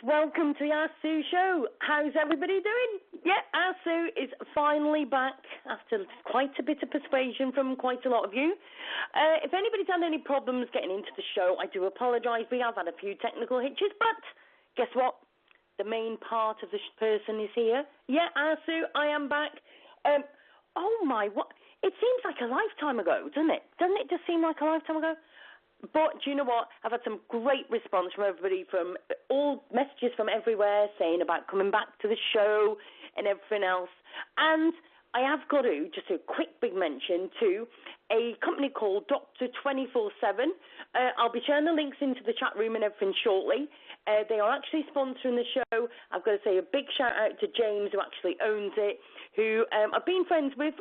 welcome to the Ask Sue show. How's everybody doing? Yeah, Ask Sue is finally back after quite a bit of persuasion from quite a lot of you. If anybody's had any problems getting into the show, I do apologise. We have had a few technical hitches, but guess what? The main part of the person is here. Yeah, Ask Sue, I am back. Oh my, what? It seems like a lifetime ago, doesn't it? Doesn't it just seem like a lifetime ago? But do you know what? I've had some great response from everybody, from all messages from everywhere saying about coming back to the show and everything else. And I have got to, just a quick big mention to a company called Dr. 24/7. I'll be sharing the links into the chat room and everything shortly. They are actually sponsoring the show. I've got to say a big shout out to James, who actually owns it, who I've been friends with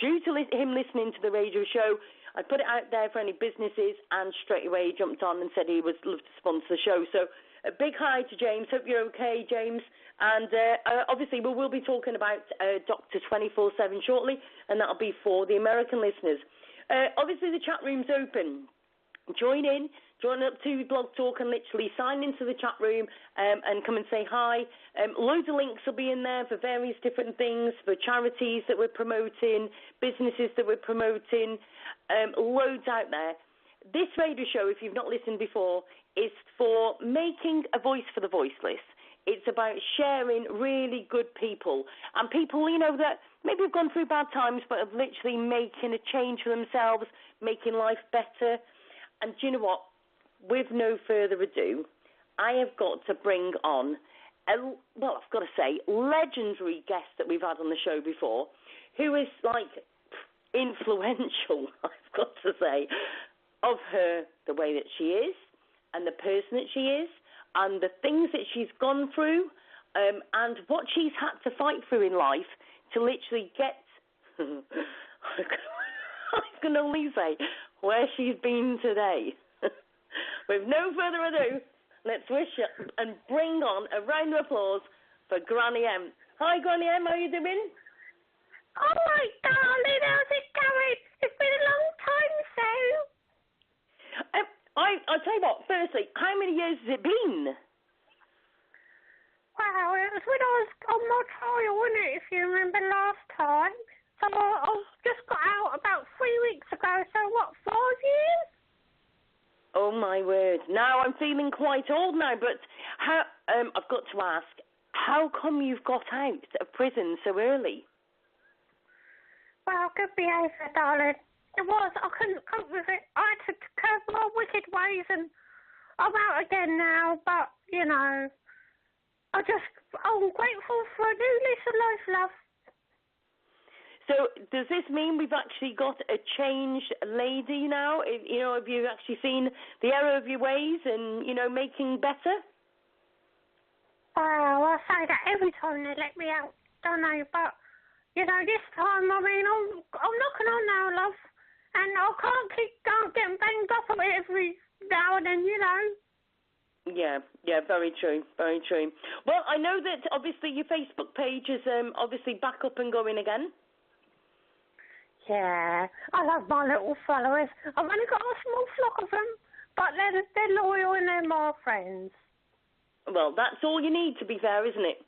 due to him listening to the radio show. I put it out there for any businesses, and straight away he jumped on and said he would love to sponsor the show. So a big hi to James. Hope you're okay, James. And obviously we will be talking about Dr. 24/7 shortly, and that'll be for the American listeners. Obviously the chat room's open. Join in. Join up to Blog Talk and literally sign into the chat room and come and say hi. Loads of links will be in there for various different things, for charities that we're promoting, businesses that we're promoting, loads out there. This radio show, if you've not listened before, is for making a voice for the voiceless. It's about sharing really good people and people, you know, that maybe have gone through bad times but have literally making a change for themselves, making life better. And do you know what? With no further ado, I have got to bring on, I've got to say, legendary guest that we've had on the show before, who is like influential, I've got to say, of her, the way that she is, and the person that she is, and the things that she's gone through, and what she's had to fight through in life to literally get, I can only say, where she's been today. With no further ado, let's wish and bring on a round of applause for Granny M. Hi, Granny M, how are you doing? Oh, my darling, how's it going? It's been a long time, so. I'll tell you what, firstly, how many years has it been? Well, it was when I was on my trial, wasn't it, if you remember last time? So I just got out about 3 weeks ago, so what, 5 years? Oh, my word. Now I'm feeling quite old now, but how? I've got to ask, how come you've got out of prison so early? Well, good behaviour, darling. It was. I couldn't cope with it. I had to curb my wicked ways, and I'm out again now, but, you know, I'm grateful for a new lease of life, love. So does this mean we've actually got a changed lady now? You know, have you actually seen the error of your ways and, you know, making better? Well, I say that every time they let me out, don't they? But, you know, this time, I mean, I'm knocking on now, love. And I can't keep getting banged up on it every now and then, you know. Yeah, very true, very true. Well, I know that obviously your Facebook page is obviously back up and going again. Yeah, I love my little followers. I've only got a small flock of them, but they're loyal and they're my friends. Well, that's all you need, to be fair, isn't it?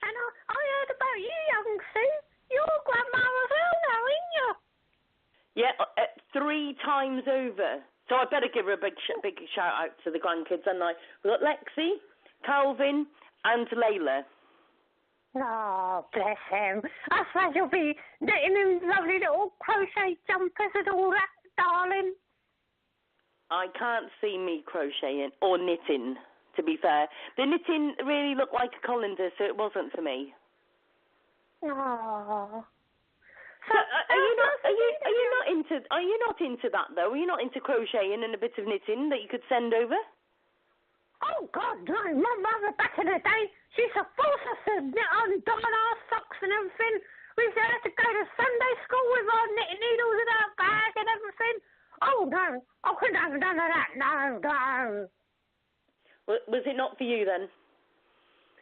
And I heard about you, young Sue. You're grandma as well now, ain't you? Yeah, 3 times over. So I better give her a big shout out to the grandkids, and we've got Lexi, Calvin, and Layla. Oh, bless him. I suppose you'll be knitting him lovely little crochet jumpers and all that, darling. I can't see me crocheting or knitting, to be fair. The knitting really looked like a colander, so it wasn't for me. Oh. So are you not into that though? Are you not into crocheting and a bit of knitting that you could send over? Oh, God, no. My mother back in the day, she used to force us to knit on our socks and everything. We used to have to go to Sunday school with our knitting needles in our bag and everything. Oh, no. I couldn't have none of that. No. Was it not for you then?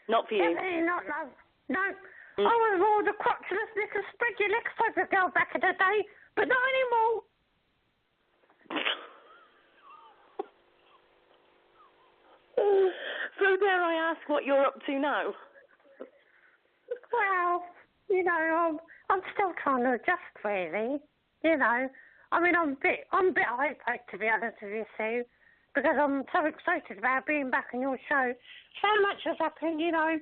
Not for you? Definitely not, love. No. I was more the crotchless little spread your legs type of girl back in the day, but not anymore. So dare I ask what you're up to now? Well, you know, I'm still trying to adjust, really. You know, I mean, I'm a bit hyped, to be honest with you, Sue, because I'm so excited about being back on your show. So much has happened, you know.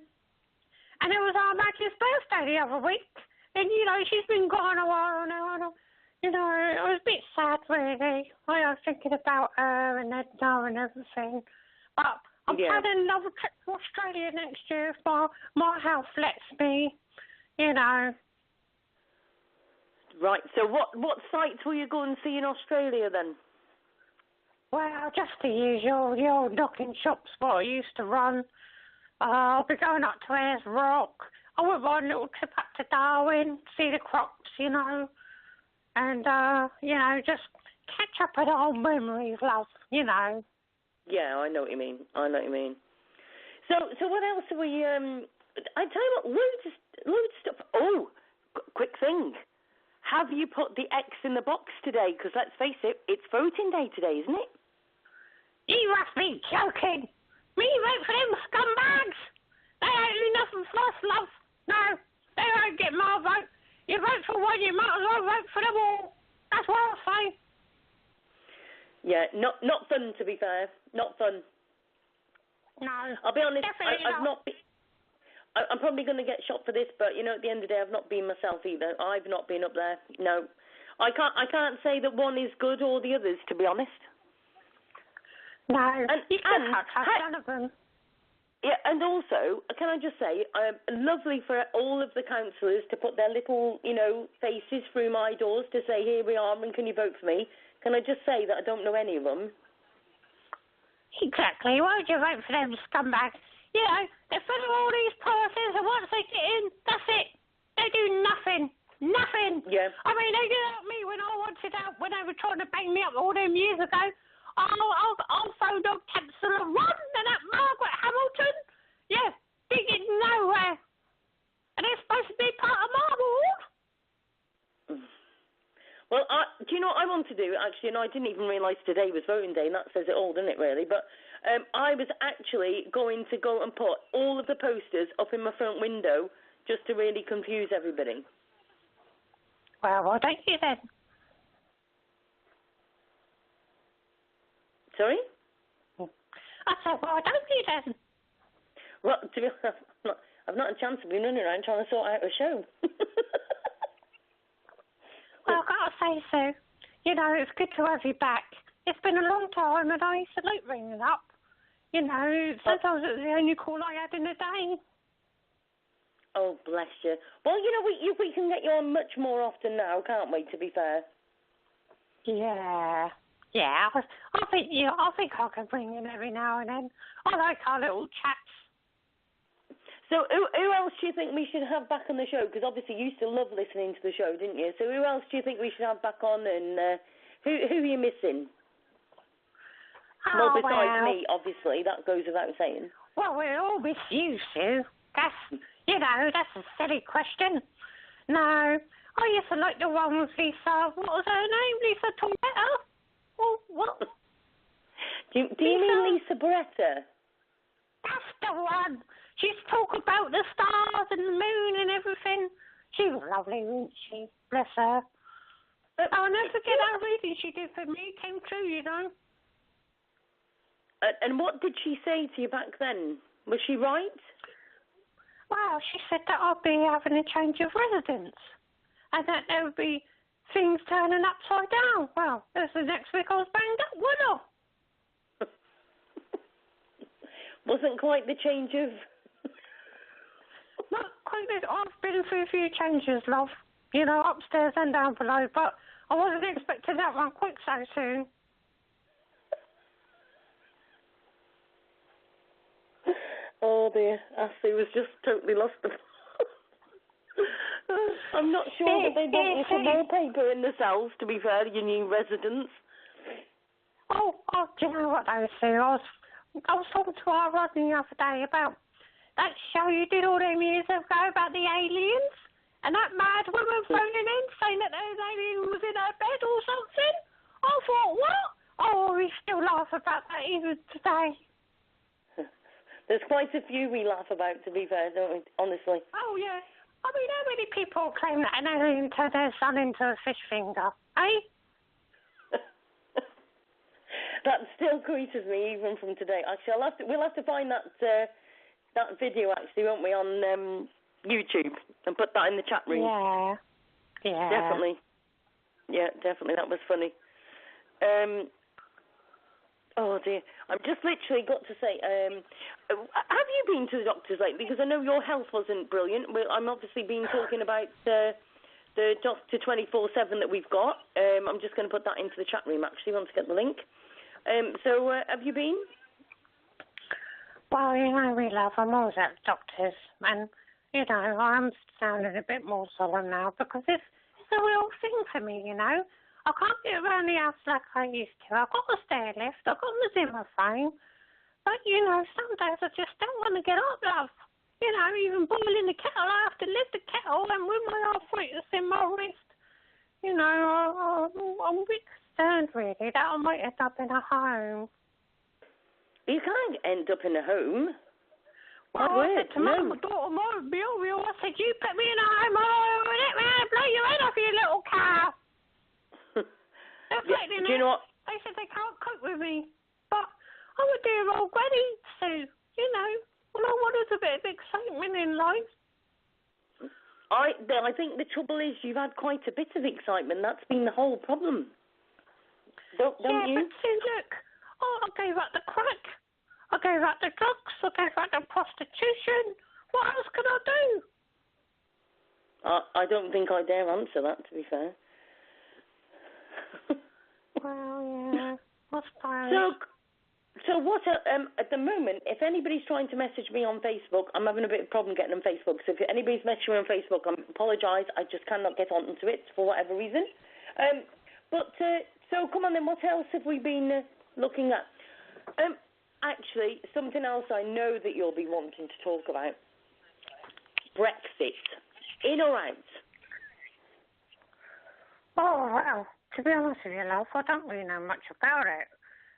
And it was our Madge's birthday the other week, and you know, she's been gone a while now, and you know, I was a bit sad, really. I was thinking about her and Edna and everything. But I'm planning another trip to Australia next year if my health lets me, you know. Right, so what sites will you go and see in Australia then? Well, just the usual, the old knocking shops what I used to run. I'll be going up to Ayers Rock. I went on a little trip up to Darwin, see the crops, you know. And, you know, just catch up on old memories, love, you know. Yeah, I know what you mean. So what else are we, I tell you what, loads of stuff. Oh, quick thing. Have you put the X in the box today? Because let's face it, it's voting day today, isn't it? You must be joking. Me vote for them scumbags. They don't do nothing for us, love. No, they won't get my vote. You vote for one, you might as well vote for them all. That's what I'll say. Yeah, not fun, to be fair. Not fun. No. I'll be honest, I've not. I'm probably going to get shot for this, but, you know, at the end of the day, I've not been myself either. I've not been up there. No. I can't say that one is good or the others, to be honest. No. You can't have none of them. Yeah, and also, can I just say, lovely for all of the councillors to put their little, you know, faces through my doors to say, here we are, and can you vote for me? Can I just say that I don't know any of them? Exactly. Why would you vote for them scumbags? You know, they're full of all these policies, and once they get in, that's it. They do nothing. Nothing. Yeah. I mean, they did help me when I wanted out, when they were trying to bang me up all them years ago. I'll phone up Councillor Ron and that Margaret Hamilton. Yeah, they get nowhere. And they're supposed to be part of my ward. Well, do you know what I want to do, actually? And I didn't even realise today was voting day, and that says it all, doesn't it, really? But I was actually going to go and put all of the posters up in my front window just to really confuse everybody. Well, why don't you then? Sorry? I said, why don't you then? Well, to be honest, I've not a chance of being running around trying to sort out a show. Well, I've got to say, Sue, you know, it's good to have you back. It's been a long time, and I salute ringing up. You know, sometimes it's the only call I had in a day. Oh, bless you. Well, you know, we can get you on much more often now, can't we, to be fair? Yeah. Yeah, I think I can bring in every now and then. I like our little chats. So who else do you think we should have back on the show? Because obviously you used to love listening to the show, didn't you? So who else do you think we should have back on, and who are you missing? Well, besides me, obviously, that goes without saying. Well, we'll all miss you, Sue. That's a silly question. No, I used to like the one with Lisa. What was her name? Lisa Toretta? Oh, what? Do you mean Lisa Beretta? That's the one. She used to talk about the stars and the moon and everything. She was lovely, wasn't she? Bless her. I'll never forget how reading she did for me. It came true, you know. And what did she say to you back then? Was she right? Well, she said that I'd be having a change of residence and that there would be things turning upside down. Well, that's the next week I was banged up, wasn't I? Wasn't quite the change of... Not quite. I've been through a few changes, love. You know, upstairs and down below, but I wasn't expecting that one quick so soon. Oh dear, Ashley was just totally lost. I'm not sure that they want you some wallpaper in the cells, to be fair, your new residents. Oh, do you know what I was saying? I was talking to our Rodney the other day about that show you did all them years ago about the aliens, and that mad woman phoning in saying that an alien was in her bed or something. I thought, what? Oh, we still laugh about that even today. There's quite a few we laugh about, to be fair, don't we? Honestly. Oh, yeah. I mean, how many people claim that an alien turned their son into a fish finger, eh? That still creases me even from today. Actually, we'll have to find that video, actually, won't we, on YouTube, and put that in the chat room. Yeah. Yeah. Definitely. Yeah, definitely. That was funny. Oh dear, I've just literally got to say, have you been to the doctors lately? Because I know your health wasn't brilliant. I'm obviously been talking about the Doctor 24/7 that we've got. I'm just going to put that into the chat room, actually, once I get the link. So, have you been? Well, you know, we love, I'm always at the doctor's, and, you know, I'm sounding a bit more solemn now, because it's a real thing for me, you know. I can't get around the house like I used to. I've got the stair lift, I've got the Zimmer frame, but, you know, some days I just don't want to get up, love. You know, even boiling the kettle, I have to lift the kettle, and with my arthritis in my wrist, you know, I'm a bit concerned, really, that I might end up in a home. You can't end up in a home. Well, I said to my daughter, Muriel, I said, you put me in a home, I'll let me blow your head off, you little cow. Yeah, do you know what? They said they can't cope with me. But I'm a dear old granny, so, you know, all I want is a bit of excitement in life. I think the trouble is you've had quite a bit of excitement. That's been the whole problem. Don't you? Yeah, but see, look, I gave up the crack. I gave up the drugs. I gave up the prostitution. What else could I do? I don't think I dare answer that, to be fair. Well, yeah, I suppose. So what? At the moment, if anybody's trying to message me on Facebook, I'm having a bit of a problem getting on Facebook. So if anybody's messaging me on Facebook, I apologise. I just cannot get onto it for whatever reason. So come on then. What else have we been looking at? Actually, something else I know that you'll be wanting to talk about. Brexit. In or out? Oh, well, to be honest with you, love, I don't really know much about it.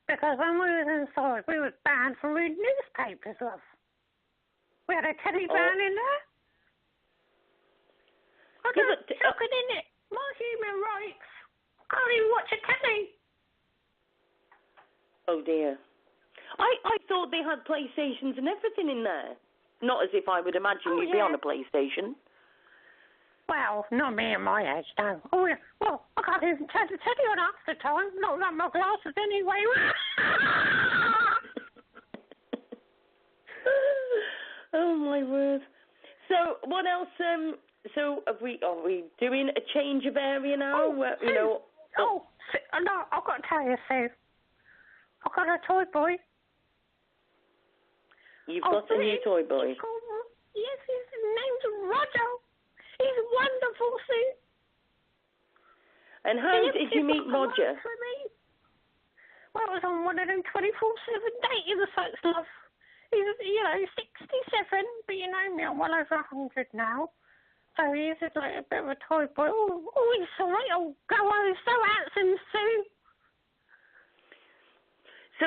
Because when we was inside, we was banned from reading newspapers, love. We had a telly ban in there. I don't shocking, isn't it? My human rights. I can't even watch a telly. Oh, dear. I thought they had PlayStations and everything in there. Not as if I would imagine you'd be on a PlayStation. Well, not me at my age, no. Oh, yeah. Well, I can't even turn the telly on half the time. Not like my glasses anyway. Oh, my word. So, what else? So, are we doing a change of area now? No, I've got to tell you, Sue. I've got a toy boy. You've got a new toy boy? Yes, his name's Roger. He's wonderful, Sue. And how did you meet Roger? Well, I was on one of them 24/7 dating sites, love. He's, 67, but you know me, I'm well over 100 now. So he's like a bit of a toy boy. Oh, he's so right. Oh, go on, he's so handsome, Sue. So,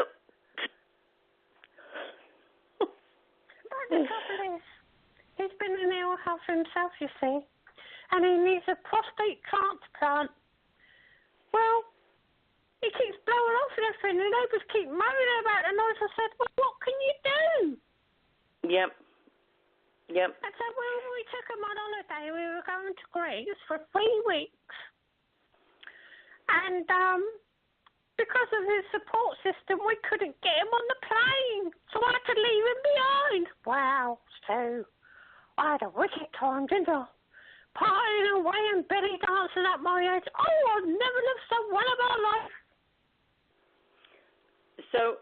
the trouble is, he's been in ill health himself, you see, and he needs a prostate transplant. Well, he keeps blowing off left, and the neighbours keep moaning about the noise. I said, well, what can you do? Yep. And so we took him on holiday. We were going to Greece for 3 weeks. And because of his support system, we couldn't get him on the plane. So I had to leave him behind. Wow, so I had a wicked time, didn't I? Partying away and belly dancing at my age. Oh, I've never lived so well in my life. So,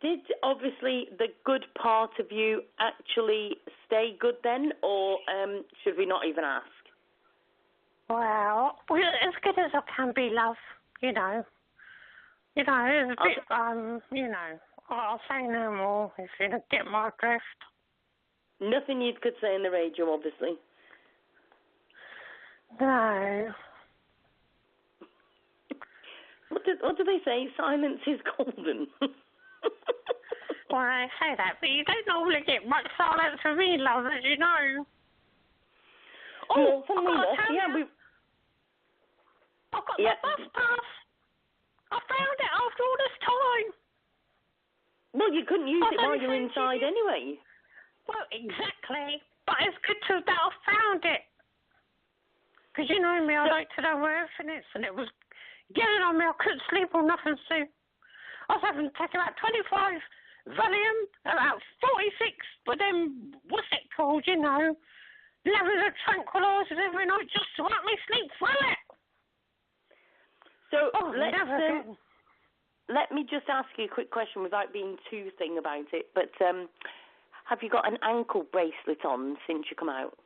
did obviously the good part of you actually stay good then, or should we not even ask? Well, as good as I can be, love. You know, it's a bit, I'll say no more if you don't get my drift. Nothing you could say in the radio, obviously. No. What do they say? Silence is golden. Well, I say that, but you don't normally get much silence from me, love, as you know. Oh, funnily enough, yeah, I've got my bus pass. I found it after all this time. Well, you couldn't use it while you're inside anyway. Well, exactly. But it's good to that I found it. Because you know me, I like to know where everything is, and it was getting on me. I couldn't sleep or nothing, so I was having to take about 25 Valium, about 46, but then, what's it called, you know, levels of tranquilizers every night just to let me sleep through it. So let me just ask you a quick question without being too thing about it, but have you got an ankle bracelet on since you come out?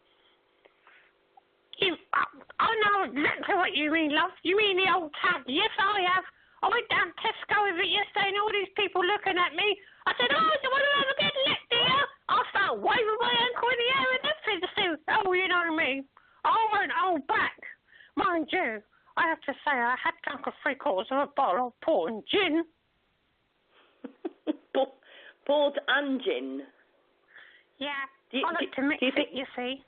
I know exactly what you mean, love. You mean the old tag. Yes, I have. I went down Tesco with it yesterday and all these people looking at me. I said, oh, do I ever get licked here? I'll start waving my ankle in the air and everything to see. Oh, you know me. I won't hold back. Mind you, I have to say I had drunk 3/4 of a bottle of port and gin. Port and gin? Yeah, I like to mix it, you see.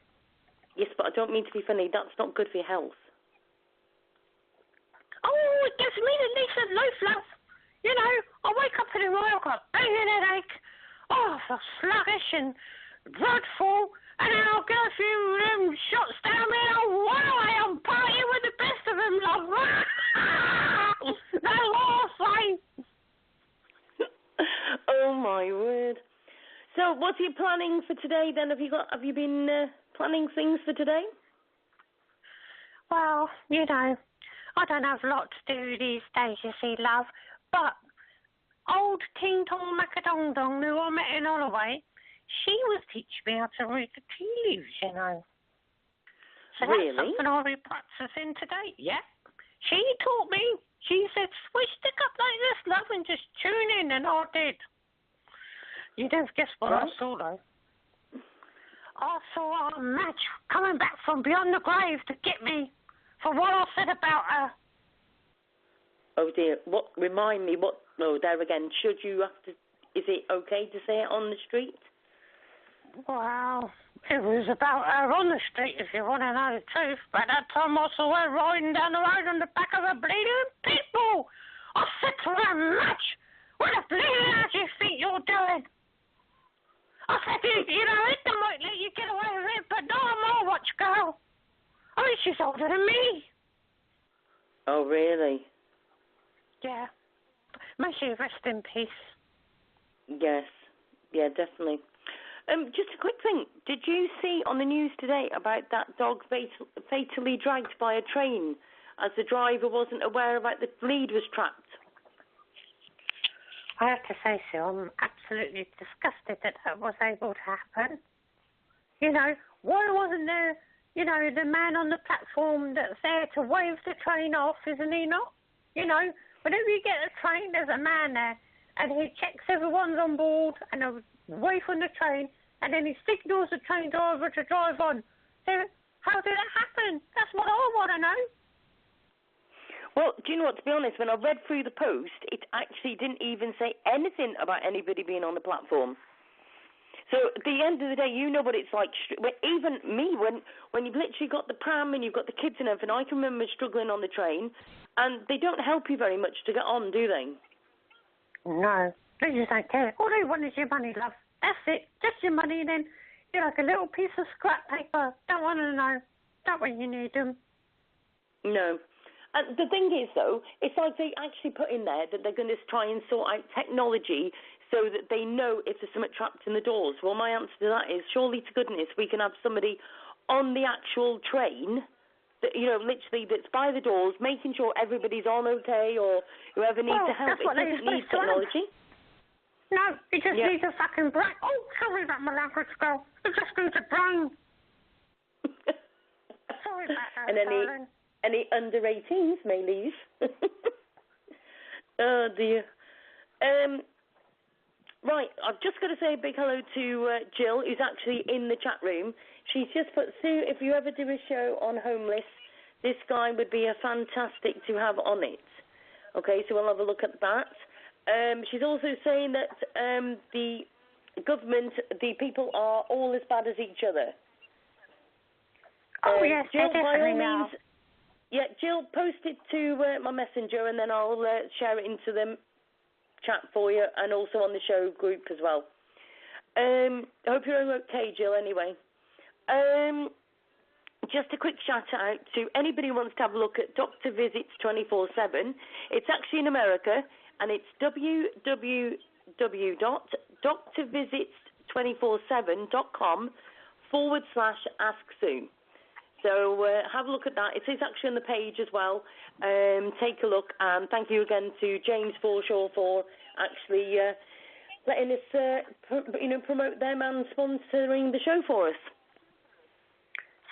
Yes, but I don't mean to be funny. That's not good for your health. Oh, it gives me the decent life, love. You know, I wake up in the morning, I've got a banging headache. Oh, I feel sluggish and dreadful. And then I'll get a few shots down me and I'll run away. I'm partying with the best of them, love. That's all I'll say. Oh, my word. So what's your planning for today then? Have you been planning things for today? Well, you know, I don't have a lot to do these days, you see, love. But old Ting Tong Macadong, who I met in Holloway, she was teaching me how to read the tea leaves, you know. So really? That's something I'll be practicing today. Yeah. She taught me. She said, stick up like this, love, and just tune in, and I did. You don't guess what I saw, though. I saw Madge coming back from beyond the grave to get me for what I said about her. Oh, dear. What? Remind me, what? Oh, there again. Should you have to... Is it okay to say it on the street? Well, it was about her on the street, if you want to know the truth. But that time I saw her riding down the road on the back of a bleeding pitbull. I said to her, Madge, what the bleeding hell do you think you're doing? I said, you know, Edna might let you get away with it, but not a more watch girl. I mean, she's older than me. Oh, really? Yeah. May she rest in peace. Yes. Yeah, definitely. Just a quick thing. Did you see on the news today about that dog fatally dragged by a train as the driver wasn't aware that the lead was trapped? I have to say, Sue, I'm absolutely disgusted that was able to happen. You know, why wasn't there, you know, the man on the platform that's there to wave the train off, isn't he not? You know, whenever you get a train, there's a man there, and he checks everyone's on board and away from the train, and then he signals the train driver to drive on. So how did that happen? That's what I want to know. Well, do you know what, to be honest, when I read through the post, it actually didn't even say anything about anybody being on the platform. So at the end of the day, you know what it's like. Even me, when you've literally got the pram and you've got the kids and everything, I can remember struggling on the train, and they don't help you very much to get on, do they? No, they just don't care. All they want is your money, love. That's it, just your money, and then you're like a little piece of scrap paper. Don't want to know. Not when you need them. No. And the thing is, though, it's like they actually put in there that they're going to try and sort out technology so that they know if there's something trapped in the doors. Well, my answer to that is, surely to goodness, we can have somebody on the actual train, that, you know, literally that's by the doors, making sure everybody's on okay, or whoever needs to help. It doesn't need technology. No, it just needs a fucking brain. Oh, sorry about my language, girl. It just needs a brain. Sorry about that, darling. Any under 18s may leave. Oh, dear. Right, I've just got to say a big hello to Jill, who's actually in the chat room. She's just put, Sue, if you ever do a show on homeless, this guy would be a fantastic to have on it. Okay, so we'll have a look at that. She's also saying that the government, the people are all as bad as each other. Oh, yes, Jill, by all now. means, yeah, Jill, post it to my messenger, and then I'll share it into the chat for you, and also on the show group as well. I hope you're okay, Jill, anyway. Just a quick shout out to anybody who wants to have a look at Doctor Visits 24/7. It's actually in America, and it's www.drvisits247.com/AskSue. So have a look at that. It is actually on the page as well. Take a look, and thank you again to James Forshaw for actually letting us, promote them and sponsoring the show for us.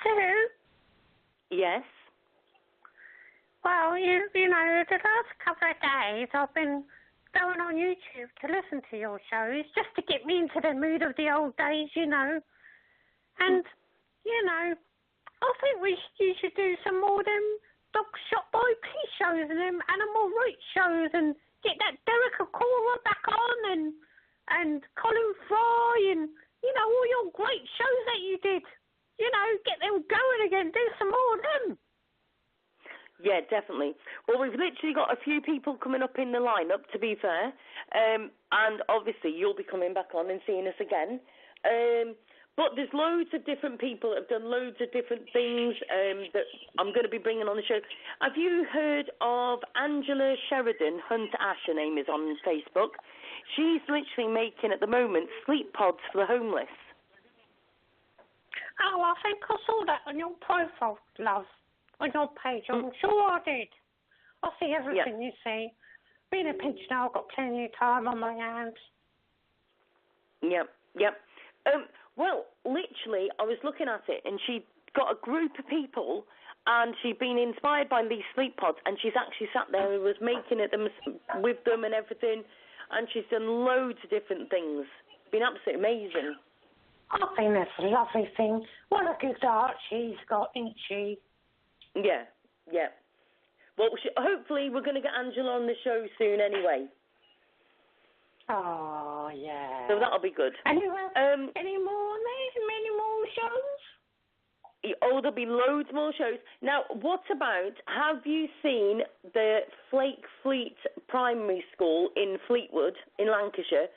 Sue? Yes? Well, you know, the last couple of days I've been going on YouTube to listen to your shows just to get me into the mood of the old days, you know. And, you know, I think you should do some more of them dog shot by police shows and them animal rights shows and get that Derek Acora back on and Colin Fry and, you know, all your great shows that you did. You know, get them going again, do some more of them. Yeah, definitely. Well, we've literally got a few people coming up in the lineup, to be fair, and obviously you'll be coming back on and seeing us again. But there's loads of different people that have done loads of different things that I'm going to be bringing on the show. Have you heard of Angela Sheridan, Hunter Ash, her name is on Facebook? She's literally making, at the moment, sleep pods for the homeless. Oh, I think I saw that on your profile, love, on your page. I'm sure I did. I see everything you see. Being a pensioner, I've got plenty of time on my hands. Yep. Well, literally, I was looking at it, and she got a group of people, and she'd been inspired by these sleep pods, and she's actually sat there and was making it with them and everything, and she's done loads of different things. It's been absolutely amazing. I think that's a lovely thing. What a good heart she's got, isn't she? Yeah. Well, hopefully we're going to get Angela on the show soon anyway. Oh, yeah. So that'll be good. Any more many more shows? Oh, there'll be loads more shows. Now, what about, have you seen the Flake Fleet Primary School in Fleetwood in Lancashire?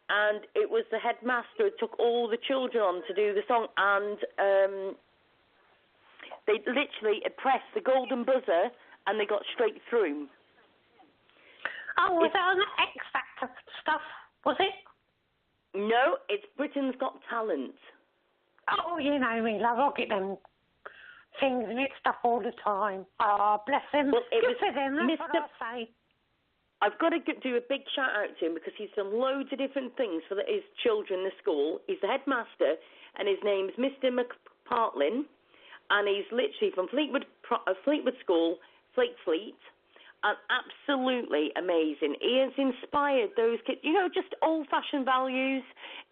And it was the headmaster who took all the children on to do the song, and they literally pressed the golden buzzer and they got straight through. Oh, was it on the X Factor stuff, was it? No, it's Britain's Got Talent. Oh, you know me, love. I'll get them things mixed up all the time. Oh, bless them. Well, good for them, that's what I say. I've got to do a big shout out to him because he's done loads of different things for his children in the school. He's the headmaster, and his name's Mr. McPartlin, and he's literally from Fleetwood School, Flake Fleet, and absolutely amazing. He has inspired those kids, you know, just old-fashioned values,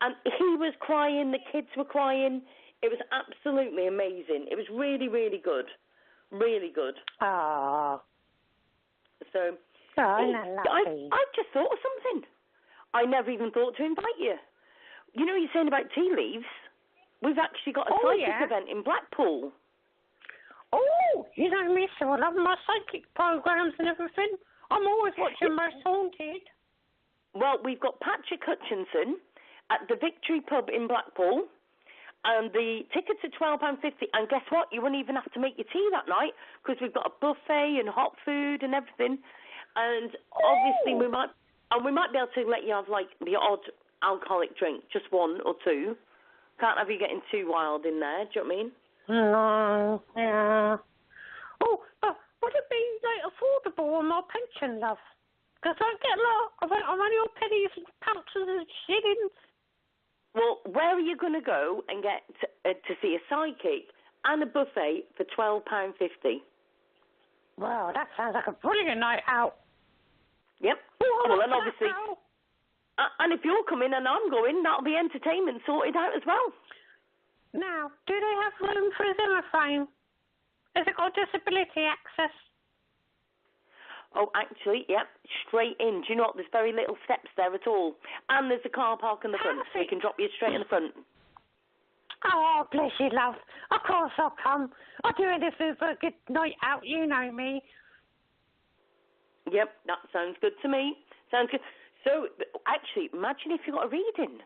and he was crying, the kids were crying. It was absolutely amazing. It was really, really good. Really good. Oh. So... I've just thought of something. I never even thought to invite you. You know, you're saying about tea leaves. We've actually got a psychic event in Blackpool. Oh, you know me, so I love my psychic programs and everything. I'm always watching Most Haunted. Well, we've got Patrick Hutchinson at the Victory Pub in Blackpool, and the tickets are £12.50. And guess what? You won't even have to make your tea that night because we've got a buffet and hot food and everything. And obviously we might be able to let you have like the odd alcoholic drink, just one or two. Can't have you getting too wild in there. Do you know what I mean? No, yeah. Oh, but would it be like affordable on my pension, love? Because I get a lot. I'm only on pennies and pounds and shillings. Well, where are you going to go and get to see a psychic and a buffet for £12.50? Wow, that sounds like a brilliant night out. Yep. Well, and obviously, and if you're coming and I'm going, that'll be entertainment sorted out as well. Now, do they have room for a Zimmer frame? Has it got disability access? Oh, actually, yep, straight in. Do you know what? There's very little steps there at all. And there's a car park in the front, so we can drop you straight in the front. Oh, bless you, love. Of course I'll come. I'll do anything for a good night out, you know me. Yep, that sounds good to me. Sounds good. So, actually, imagine if you got a reading.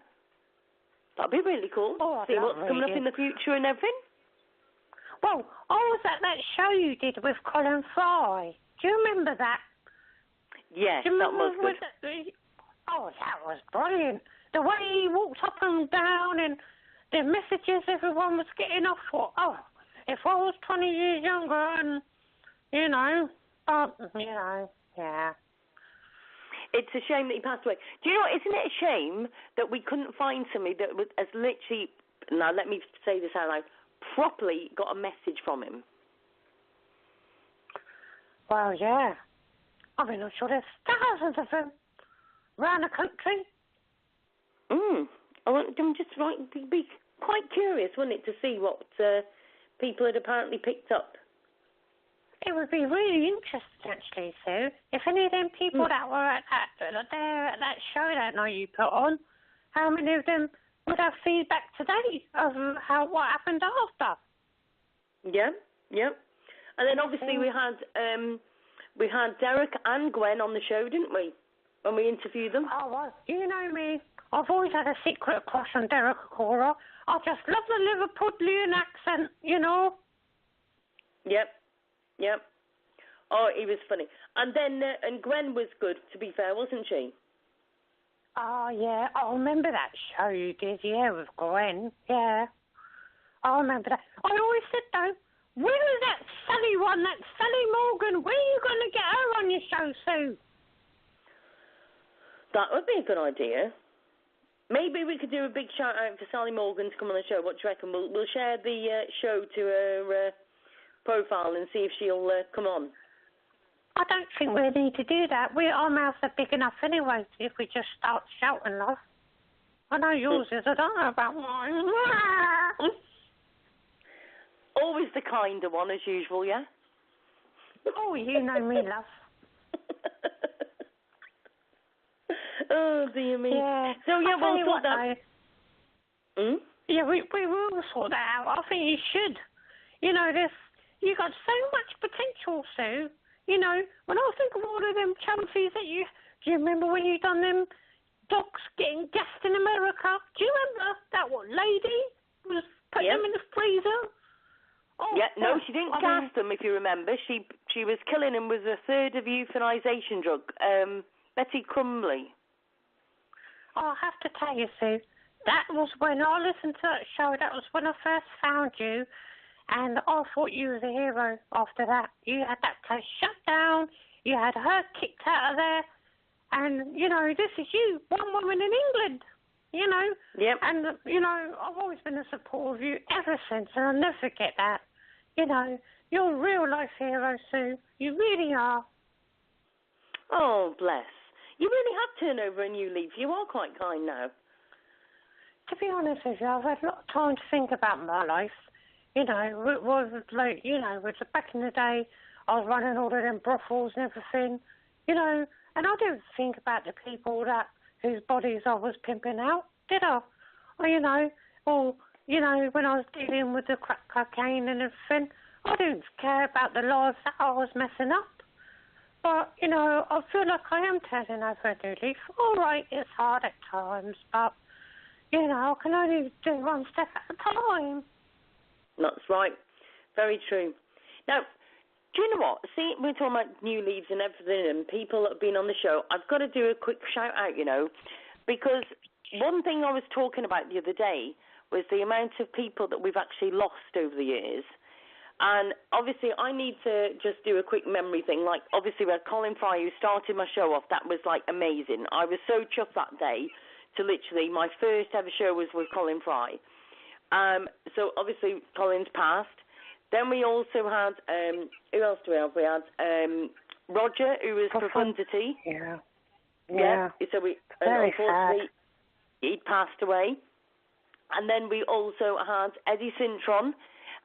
That'd be really cool. Oh, see what's coming up in the future and everything. Well, I was at that show you did with Colin Fry. Do you remember that? Yes, that was good. Oh, that was brilliant. The way he walked up and down and the messages everyone was getting off for. Oh, if I was 20 years younger and, yeah. It's a shame that he passed away. Do you know what, isn't it a shame that we couldn't find somebody that was as literally, now let me say this out loud, properly got a message from him? Well, yeah. I mean, I'm sure there's thousands of them around the country. I'm just be quite curious, wouldn't it, to see what people had apparently picked up. It would be really interesting, actually, Sue, if any of them people that were at that show that night you put on, how many of them would have feedback today of what happened after. Yeah. And then obviously we had Derek and Gwen on the show, didn't we? When we interviewed them. Oh, well, you know me. I've always had a secret crush on Derek Cora. I just love the Liverpudlian accent, you know. Yep. Oh, he was funny. And then and Gwen was good, to be fair, wasn't she? Oh, yeah. I remember that show you did, with Gwen. Yeah. I remember that. I always said, though, when was that Sally one, that Sally Morgan? When are you going to get her on your show, Sue? That would be a good idea. Maybe we could do a big shout out for Sally Morgan to come on the show. What do you reckon? We'll share the show to her profile and see if she'll come on. I don't think we need to do that. Our mouths are big enough anyway if we just start shouting, love. I know yours is. I don't know about mine. Always the kinder one, as usual, yeah? Oh, you know me, love. Oh, dear me. Yeah. So, yeah, we'll sort that. Yeah, we will sort that out. I think you should. You know, you got so much potential, Sue. You know, when I think of all of them charities that do you remember when you done them dogs getting gassed in America? Do you remember that lady was putting them in the freezer? Oh, yeah, no, she didn't gas them, if you remember. She was killing them with a third of euthanization drug. Betty Crumley. I have to tell you, Sue, that was when I listened to that show. That was when I first found you. And I thought you was a hero after that. You had that place shut down. You had her kicked out of there. And, you know, this is you, one woman in England, you know. Yep. And, you know, I've always been a supporter of you ever since, and I'll never forget that. You know, you're a real-life hero, Sue. You really are. Oh, bless. You really have turned over a new leaf. You are quite kind now. To be honest with you, I've had a lot of time to think about my life. You know, it was like, you know, back in the day, I was running all of them brothels and everything, you know, and I didn't think about the people whose bodies I was pimping out, did I? Or, you know, when I was dealing with the crack cocaine and everything, I didn't care about the lives that I was messing up. But, you know, I feel like I am turning over a new leaf. All right, it's hard at times, but, you know, I can only do one step at a time. That's right. Very true. Now, do you know what? See, we're talking about new leaves and everything and people that have been on the show. I've got to do a quick shout out, you know, because one thing I was talking about the other day was the amount of people that we've actually lost over the years. And obviously I need to just do a quick memory thing. Like, obviously we had Colin Fry who started my show off. That was, like, amazing. I was so chuffed that day to literally my first ever show was with Colin Fry. So obviously Colin's passed. Then we also had, who else do we have? We had Roger, who was Profundity. Yeah. So unfortunately, he passed away. And then we also had Eddie Cintron.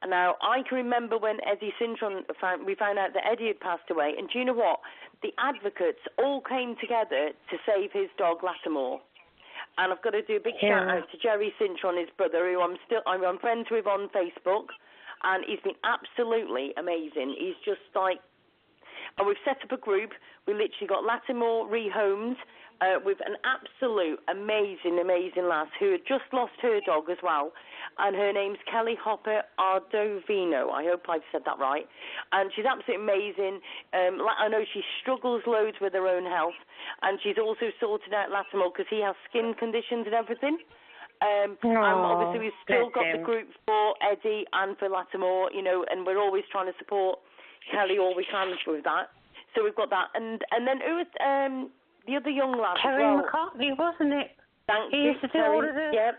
Now, I can remember when Eddie Cintron we found out that Eddie had passed away, and do you know what? The advocates all came together to save his dog, Lattimore. And I've got to do a big shout out to Jerry Cintron, his brother, who I'm friends with on Facebook, and he's been absolutely amazing. He's just like, and we've set up a group. We literally got Lattimore rehomed with an absolute amazing lass who had just lost her dog as well, and her name's Kelly Hopper Ardovino. I hope I've said that right. And she's absolutely amazing. I know she struggles loads with her own health, and she's also sorted out Lattimore because he has skin conditions and everything. And obviously we've still got the group for Eddie and for Lattimore, you know, and we're always trying to support Kelly all we can with that. So we've got that. And then who was the other young lad as Terry well? McCartney, wasn't it? Thank he you, used to do Terry. all of the Yep.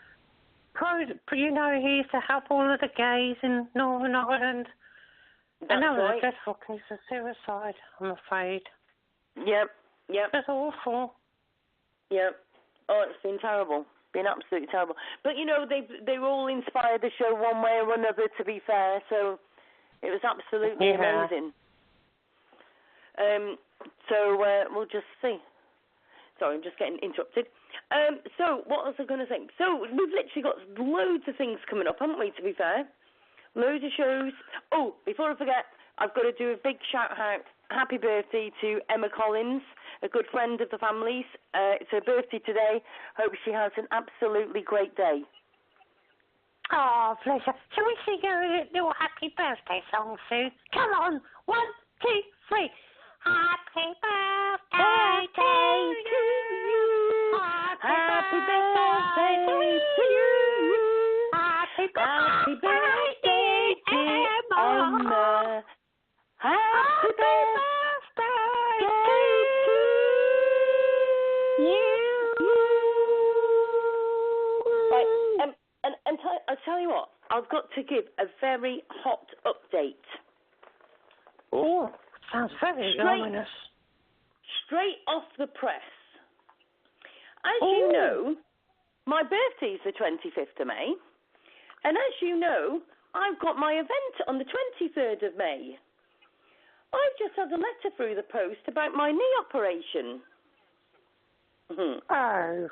you know, he used to help all of the gays in Northern Ireland. That's and that was right. a dreadful case of suicide, I'm afraid. Yep. That's awful. Yep. Oh, it's been terrible. Been absolutely terrible. But, you know, they all inspired the show one way or another, to be fair, so it was absolutely amazing. So we'll just see. Sorry, I'm just getting interrupted. So what was I going to say? So we've literally got loads of things coming up, haven't we, to be fair? Loads of shows. Oh, before I forget, I've got to do a big shout-out. Happy birthday to Emma Collins, a good friend of the family's. It's her birthday today. Hope she has an absolutely great day. Oh, bless her. Shall we sing a little happy birthday song, Sue? Come on. 1, 2, 3. Happy birthday to you. Happy birthday to you. Happy birthday, Emma. Happy birthday to you. Right, and I'll tell you what, I've got to give a very hot update. Oh, sounds very ominous. Straight off the press. As you know, my birthday's the 25th of May, and as you know, I've got my event on the 23rd of May. I've just had a letter through the post about my knee operation. Oh.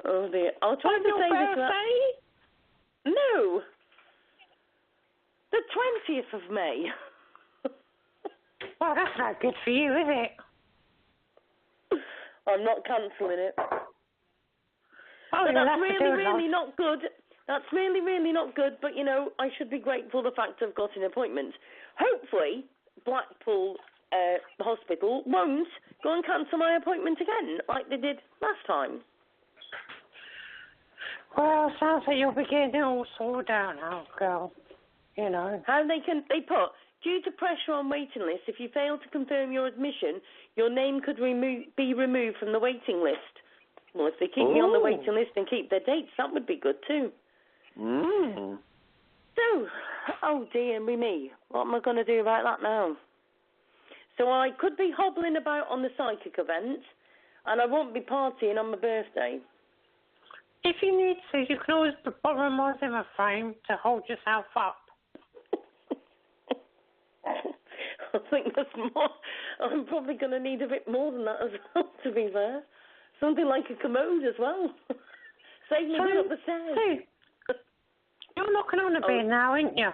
Oh dear. I'll try to say this. No. The 20th of May. Well, that's not good for you, is it? I'm not cancelling it. Oh, but that's really not good. That's really not good, but, you know, I should be grateful the fact I've got an appointment. Hopefully, Blackpool Hospital won't go and cancel my appointment again, like they did last time. Well, sounds like you'll be getting all sorted out now, girl. You know. How they put, due to pressure on waiting lists, if you fail to confirm your admission, your name could be removed from the waiting list. Well, if they keep me on the waiting list and keep their dates, that would be good too. So, oh dear me, what am I going to do about that now? So I could be hobbling about on the psychic event, and I won't be partying on my birthday. If you need to, you can always borrow my Zimmer frame to hold yourself up. I think that's more. I'm probably going to need a bit more than that as well, to be fair. Something like a commode as well. Save me going up the stairs. Sue, you're knocking on a bit now, ain't you?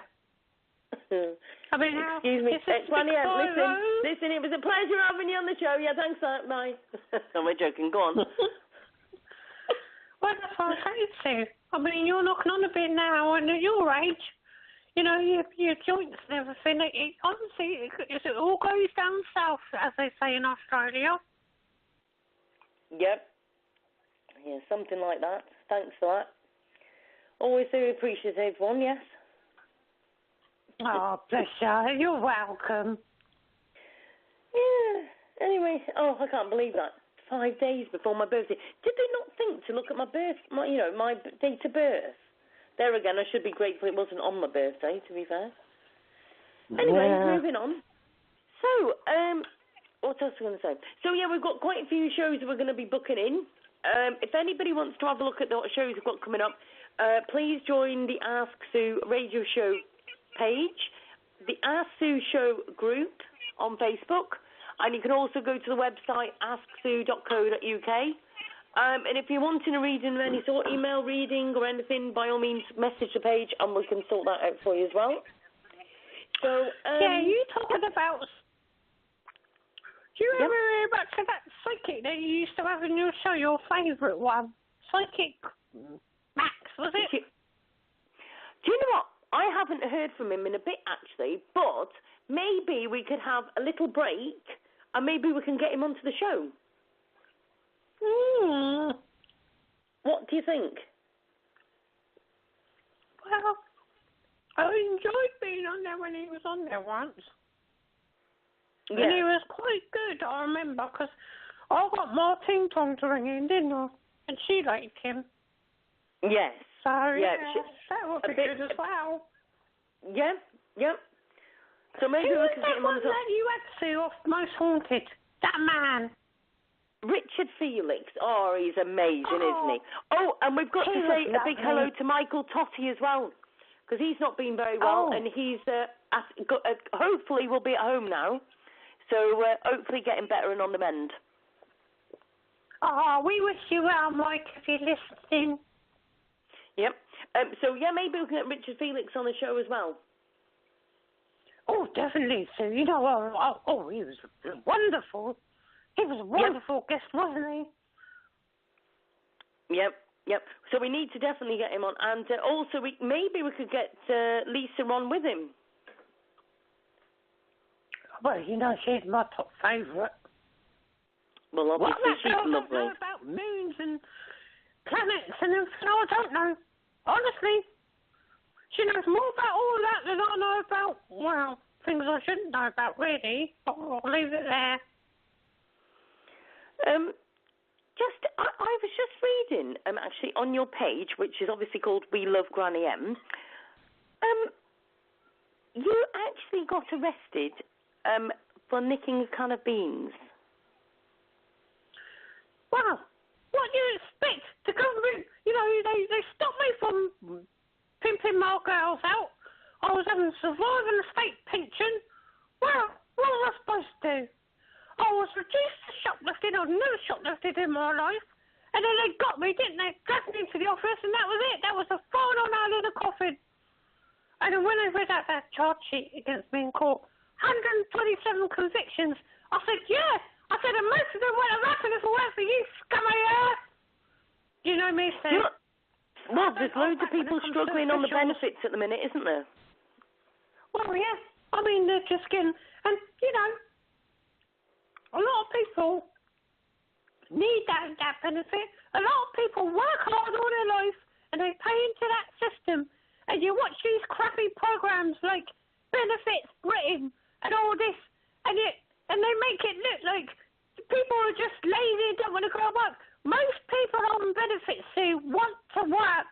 I mean, excuse me. Listen, it was a pleasure having you on the show. Yeah, thanks, bye. No, we're joking. Go on. Well, that's what I'm saying, Sue. I mean, you're knocking on a bit now, and at your age, you know, your joints and everything, honestly, it all goes down south, as they say in Australia. Yep. Yeah, something like that. Thanks for that. Always very appreciative one, yes. Oh, bless you. You're welcome. Yeah. Anyway, I can't believe that. 5 days before my birthday. Did they not think to look at my date of birth? There again, I should be grateful it wasn't on my birthday, to be fair. Anyway, moving on. So, what else was I going to say? So, yeah, we've got quite a few shows that we're going to be booking in. If anybody wants to have a look at what shows we've got coming up, please join the Ask Sue radio show page, the Ask Sue Show group on Facebook, and you can also go to the website asksue.co.uk. And if you're wanting a reading of any sort, email reading or anything, by all means, message the page and we can sort that out for you as well. So, you talking about... Do you ever hear back to that psychic that you used to have in your show, your favourite one? Psychic Max, was it? Do you know what? I haven't heard from him in a bit, actually, but maybe we could have a little break and maybe we can get him onto the show. What do you think? Well, I enjoyed being on there when he was on there once. Yeah. And he was quite good, I remember, because I got Martine Tong to ring in, didn't I? And she liked him. Yes. So, that would be good as well. Yeah, yeah. So maybe we can get him on the... Who was that one that you had to off Most Haunted? That man. Richard Felix. Oh, he's amazing, isn't he? Oh, and we've got to say a big hello to Michael Totty as well, because he's not been very well, and he's hopefully will be at home now, so hopefully getting better and on the mend. Oh, we wish you well, Mike, if you're listening. Yep. So, maybe we can get Richard Felix on the show as well. Oh, definitely. So, you know, he was wonderful. He was a wonderful guest, wasn't he? Yep. So we need to definitely get him on. And also, maybe we could get Lisa on with him. Well, you know, she's my top favourite. Well, obviously, she's lovely. What know about moons and planets and everything? I don't know. Honestly, she knows more about all that than I know about, well, things I shouldn't know about, really. I'll leave it there. I was just reading, actually, on your page, which is obviously called We Love Granny M. You actually got arrested for nicking a can of beans. Wow. What do you expect? The government, you know, they stopped me from pimping my girls out. I was having survival estate pension. Well, what was I supposed to do? I was reduced to shoplifting. I'd never shoplifted in my life. And then they got me, didn't they? Dragged me into the office, and that was it. That was the final nail in the coffin. And then when they read out that charge sheet against me in court, 127 convictions, I said, yeah. I said, and most of them wouldn't have happened if it weren't for you, scummy earth. You know me saying? Well, there's loads of people struggling on the benefits at the minute, isn't there? Well, yeah. I mean, they're just getting... And, you know, a lot of people need that benefit. A lot of people work hard all their life and they pay into that system. And you watch these crappy programs like Benefits Britain and all this, and they make it look like people are just lazy and don't want to go to work. Most people on benefits who want to work.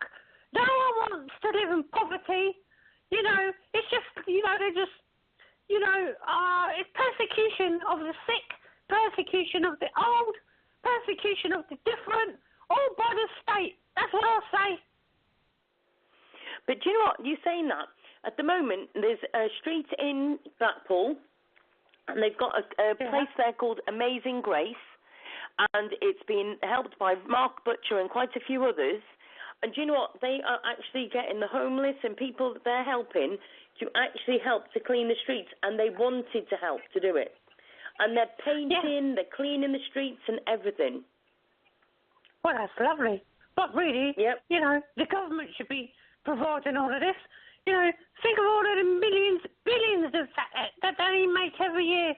No one wants to live in poverty. You know, it's just, you know, they just, you know, it's persecution of the sick, persecution of the old, persecution of the different, all by the state. That's what I'll say. But do you know what? You're saying that. At the moment, there's a street in Blackpool, and they've got a place there called Amazing Grace, and it's been helped by Mark Butcher and quite a few others. And do you know what? They are actually getting the homeless and people that they're helping to actually help to clean the streets, and they wanted to help to do it. And they're painting, they're cleaning the streets and everything. Well, that's lovely. But really, you know, the government should be providing all of this. You know, think of all of the millions, billions of that they make every year,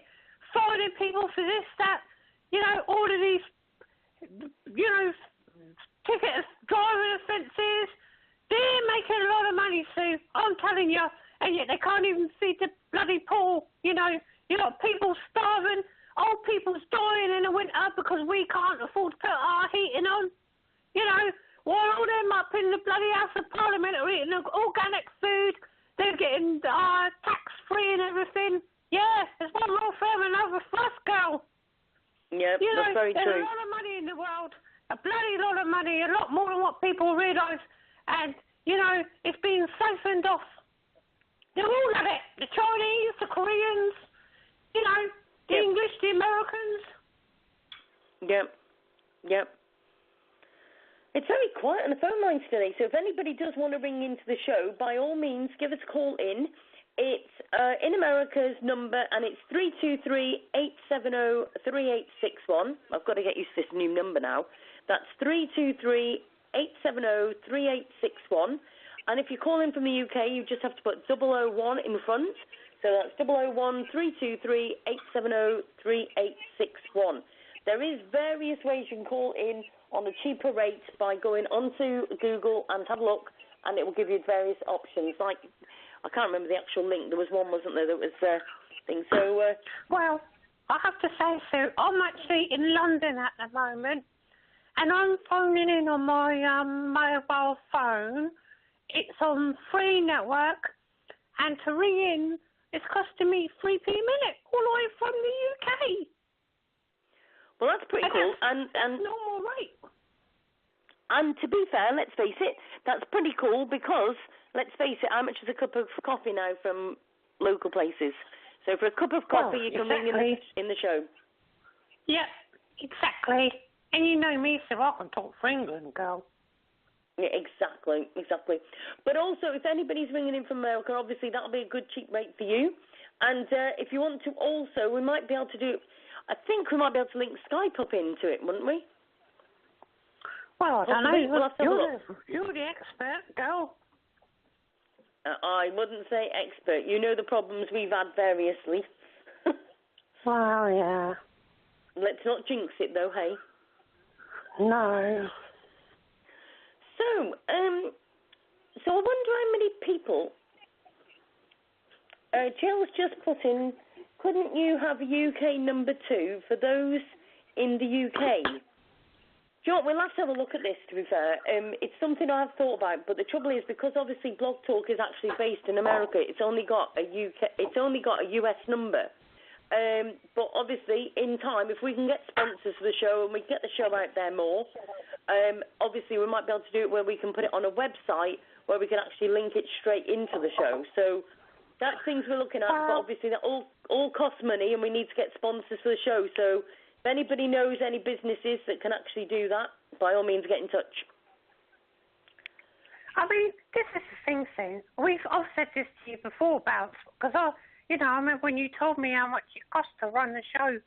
fining people for this, that, you know, all of these, you know, ticket driving offences. They're making a lot of money, Sue. I'm telling you. And yet they can't even feed the bloody poor. You know, you got people starving, old people's dying in the winter because we can't afford to put our heating on. You know, while all them up in the bloody House of Parliament are eating organic food, they're getting tax-free and everything. Yeah, there's one more firm and another first girl. Yeah, you know, that's very true. There's a lot of money in the world, a bloody lot of money, a lot more than what people realise. And it's being siphoned off. They all love it. The Chinese, the Koreans, the English, the Americans. Yep. It's very quiet on the phone lines today, so if anybody does want to ring into the show, by all means, give us a call in. It's in America's number, and it's 323-870-3861. I've got to get used to this new number now. That's 323-870-3861. And if you're calling from the UK, you just have to put 001 in front. So that's 001-323-870-3861. There is various ways you can call in on a cheaper rate by going onto Google and have a look, and it will give you various options. Like, I can't remember the actual link. There was one, wasn't there, that was thing. So, well, I have to say, Sue, I'm actually in London at the moment, and I'm phoning in on my mobile phone. It's on free network, and to ring in, it's costing me 3p a minute all the way from the UK. Well, that's pretty cool. And normal rate. And to be fair, let's face it, that's pretty cool because, let's face it, how much is a cup of coffee now from local places? So for a cup of coffee, you can ring in the show. Yep, exactly. And you know me, so I can talk for England, girl. Yeah, exactly. But also, if anybody's ringing in from America, obviously that'll be a good cheap rate for you. And if you want to also, we might be able to do, I think we might be able to link Skype up into it, wouldn't we? Well, I don't know. You're the expert, girl. I wouldn't say expert. You know the problems we've had variously. Well, yeah. Let's not jinx it, though, hey? No. So I wonder how many people. Jill's just put in, couldn't you have UK number 2 for those in the UK? Do you know what, we'll have to have a look at this, to be fair. It's something I've thought about, but the trouble is, because obviously Blog Talk is actually based in America, it's only got a US number. But obviously, in time, if we can get sponsors for the show and we get the show out there more, obviously we might be able to do it where we can put it on a website where we can actually link it straight into the show. So that's things we're looking at, but obviously that all costs money and we need to get sponsors for the show. So if anybody knows any businesses that can actually do that, by all means get in touch. I mean, this is the thing, Sue. I've said this to you before about, because I remember when you told me how much it costs to run the show.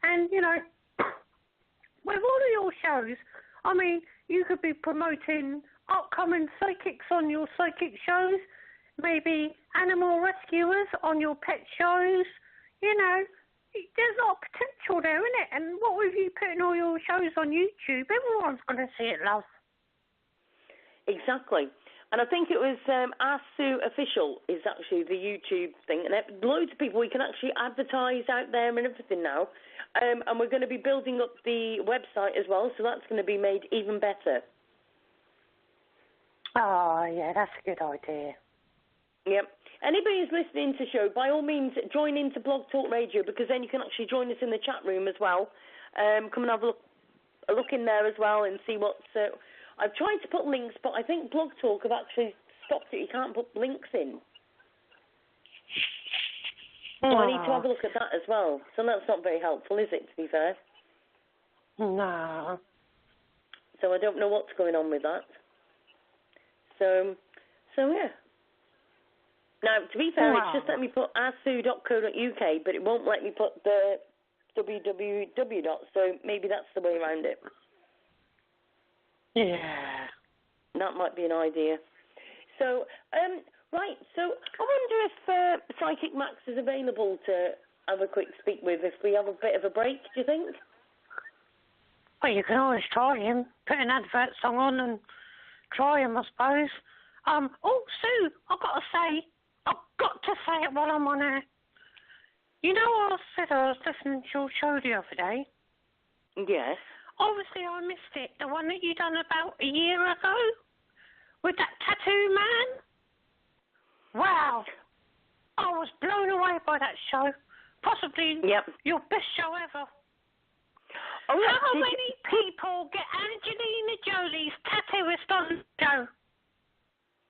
And, with all of your shows, I mean, you could be promoting upcoming psychics on your psychic shows, maybe animal rescuers on your pet shows. There's a lot of potential there, isn't it? And what with you putting all your shows on YouTube, everyone's going to see it, love. Exactly. And I think it was Ask Sue Official is actually the YouTube thing. And loads of people, we can actually advertise out there and everything now. And we're going to be building up the website as well, so that's going to be made even better. Oh, yeah, that's a good idea. Yep. Anybody who's listening to the show, by all means, join into Blog Talk Radio, because then you can actually join us in the chat room as well. Come and have a look in there as well and see what's... I've tried to put links, but I think Blog Talk have actually stopped it. You can't put links in. So I need to have a look at that as well. So that's not very helpful, is it, to be fair? No. So I don't know what's going on with that. So yeah. Now, to be fair, it's just let me put asksue.co.uk, but it won't let me put the www. So maybe that's the way around it. Yeah. That might be an idea. So, right, so I wonder if Psychic Max is available to have a quick speak with if we have a bit of a break, do you think? Well, you can always try him. Put an advert song on and try him, I suppose. Sue, I've got to say it while I'm on air. You know, I said I was listening to your show the other day? Yes. Obviously, I missed it. The one that you done about a year ago with that tattoo man. Wow. I was blown away by that show. Possibly your best show ever. Oh, yeah. How many people get Angelina Jolie's tattooist on the show?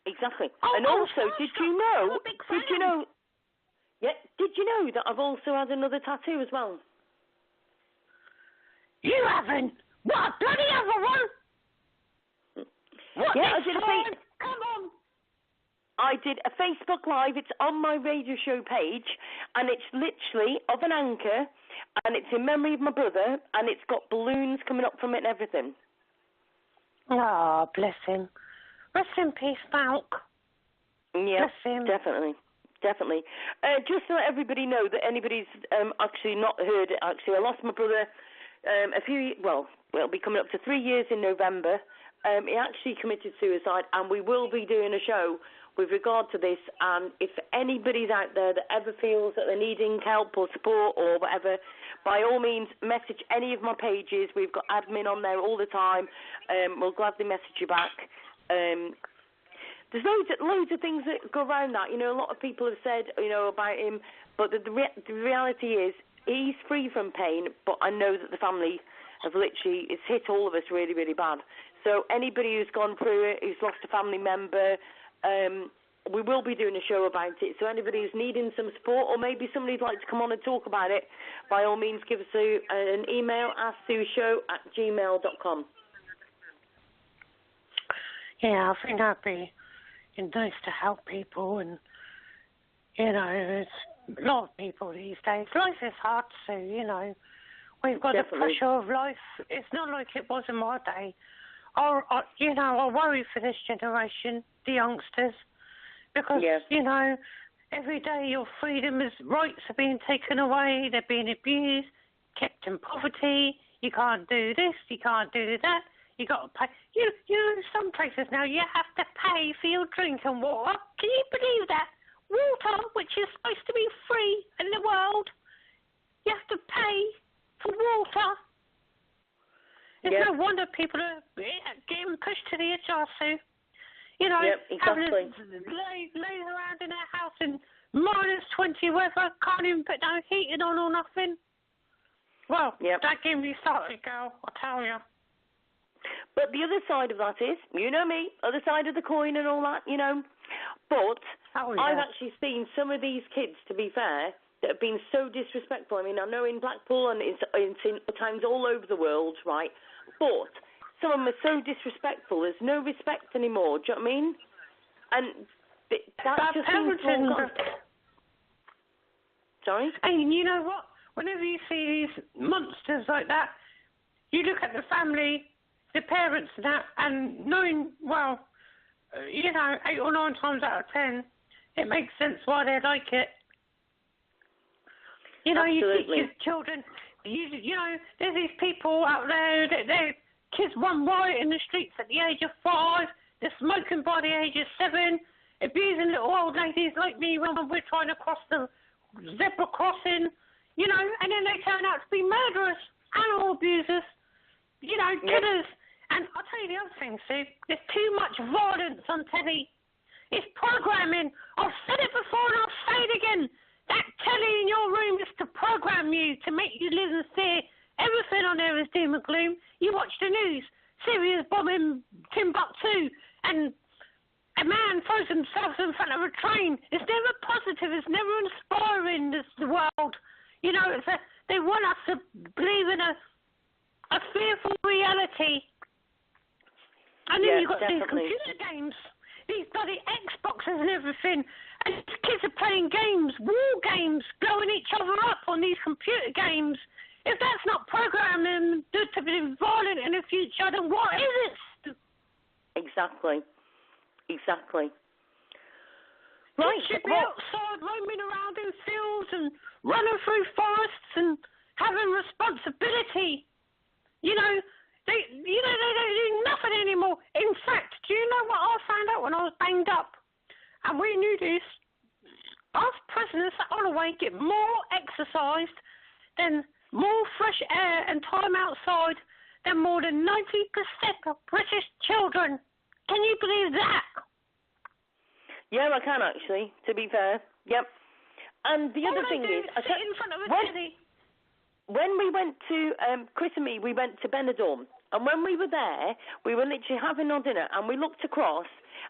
Exactly. Oh, and also, did you know that I've also had another tattoo as well? You haven't? What, a bloody other one? What, yeah, this time? Come on. I did a Facebook Live. It's on my radio show page, and it's literally of an anchor, and it's in memory of my brother, and it's got balloons coming up from it and everything. Oh, bless him. Rest in peace, Malk. Yeah, bless him. Definitely. Just to let everybody know that anybody's actually not heard it, actually, I lost my brother it'll be coming up to 3 years in November. He actually committed suicide, and we will be doing a show with regard to this. And if anybody's out there that ever feels that they're needing help or support or whatever, by all means, message any of my pages. We've got admin on there all the time. We'll gladly message you back. There's loads of things that go around that. You know, a lot of people have said, about him, but the reality is he's free from pain, but I know that the family have literally, it's hit all of us really, really bad. So anybody who's gone through it, who's lost a family member, we will be doing a show about it. So anybody who's needing some support, or maybe somebody'd like to come on and talk about it, by all means, give us an email, asksueshow@gmail.com. Yeah, I think that'd be nice to help people, and there's a lot of people these days. Life is hard too, We've got Definitely. the pressure of life. It's not like it was in my day. I worry for this generation, the youngsters, because, every day your rights are being taken away, they're being abused, kept in poverty, you can't do this, you can't do that, you got to pay. Some places now you have to pay for your drink and water. Can you believe that? Water, which is supposed to be free in the world, you have to pay for water. It's no wonder people are getting pushed to the edge, Sue. Exactly. Having lay around in their house in -20 weather, can't even put no heating on or nothing. Well, that gave me started, girl, I tell you. But the other side of that is, you know me, other side of the coin and all that, But I've actually seen some of these kids, to be fair, that have been so disrespectful. I mean, I know in Blackpool and it's in times all over the world, right? But some of them are so disrespectful. There's no respect anymore. Do you know what I mean? And that just seems to. Sorry? And you know what? Whenever you see these monsters like that, you look at the family, the parents and that, and knowing, 8 or 9 times out of 10, it makes sense why they like it. Absolutely. You teach your children, there's these people out there, their kids run riot in the streets at the age of 5, they're smoking by the age of 7, abusing little old ladies like me when we're trying to cross the zebra crossing, and then they turn out to be murderers, animal abusers, killers. And I'll tell you the other thing, Sue, there's too much violence on telly. It's programming. I've said it before and I'll say it again. That telly in your room is to program you, to make you live in fear. Everything on there is doom and gloom. You watch the news, Syria's bombing Timbuktu, and a man throws himself in front of a train. It's never positive. It's never inspiring, the world. They want us to believe in a fearful reality. And then you've got these computer games, these bloody Xboxes and everything, and kids are playing games, war games, blowing each other up on these computer games. If that's not programming to be violent in the future, then what is it? Exactly. Right. They should be outside, roaming around in fields and running through forests and having responsibility. They don't do nothing anymore. In fact, do you know what I found out when I was banged up? And we knew this. Us prisoners on the way get more exercise, than more fresh air and time outside than more than 90% of British children. Can you believe that? Yeah, I can actually, to be fair. Yep. And the other thing is, sit in front of a telly. When we went to, Chris and me, we went to Benidorm, And when we were there, we were literally having our dinner, and we looked across,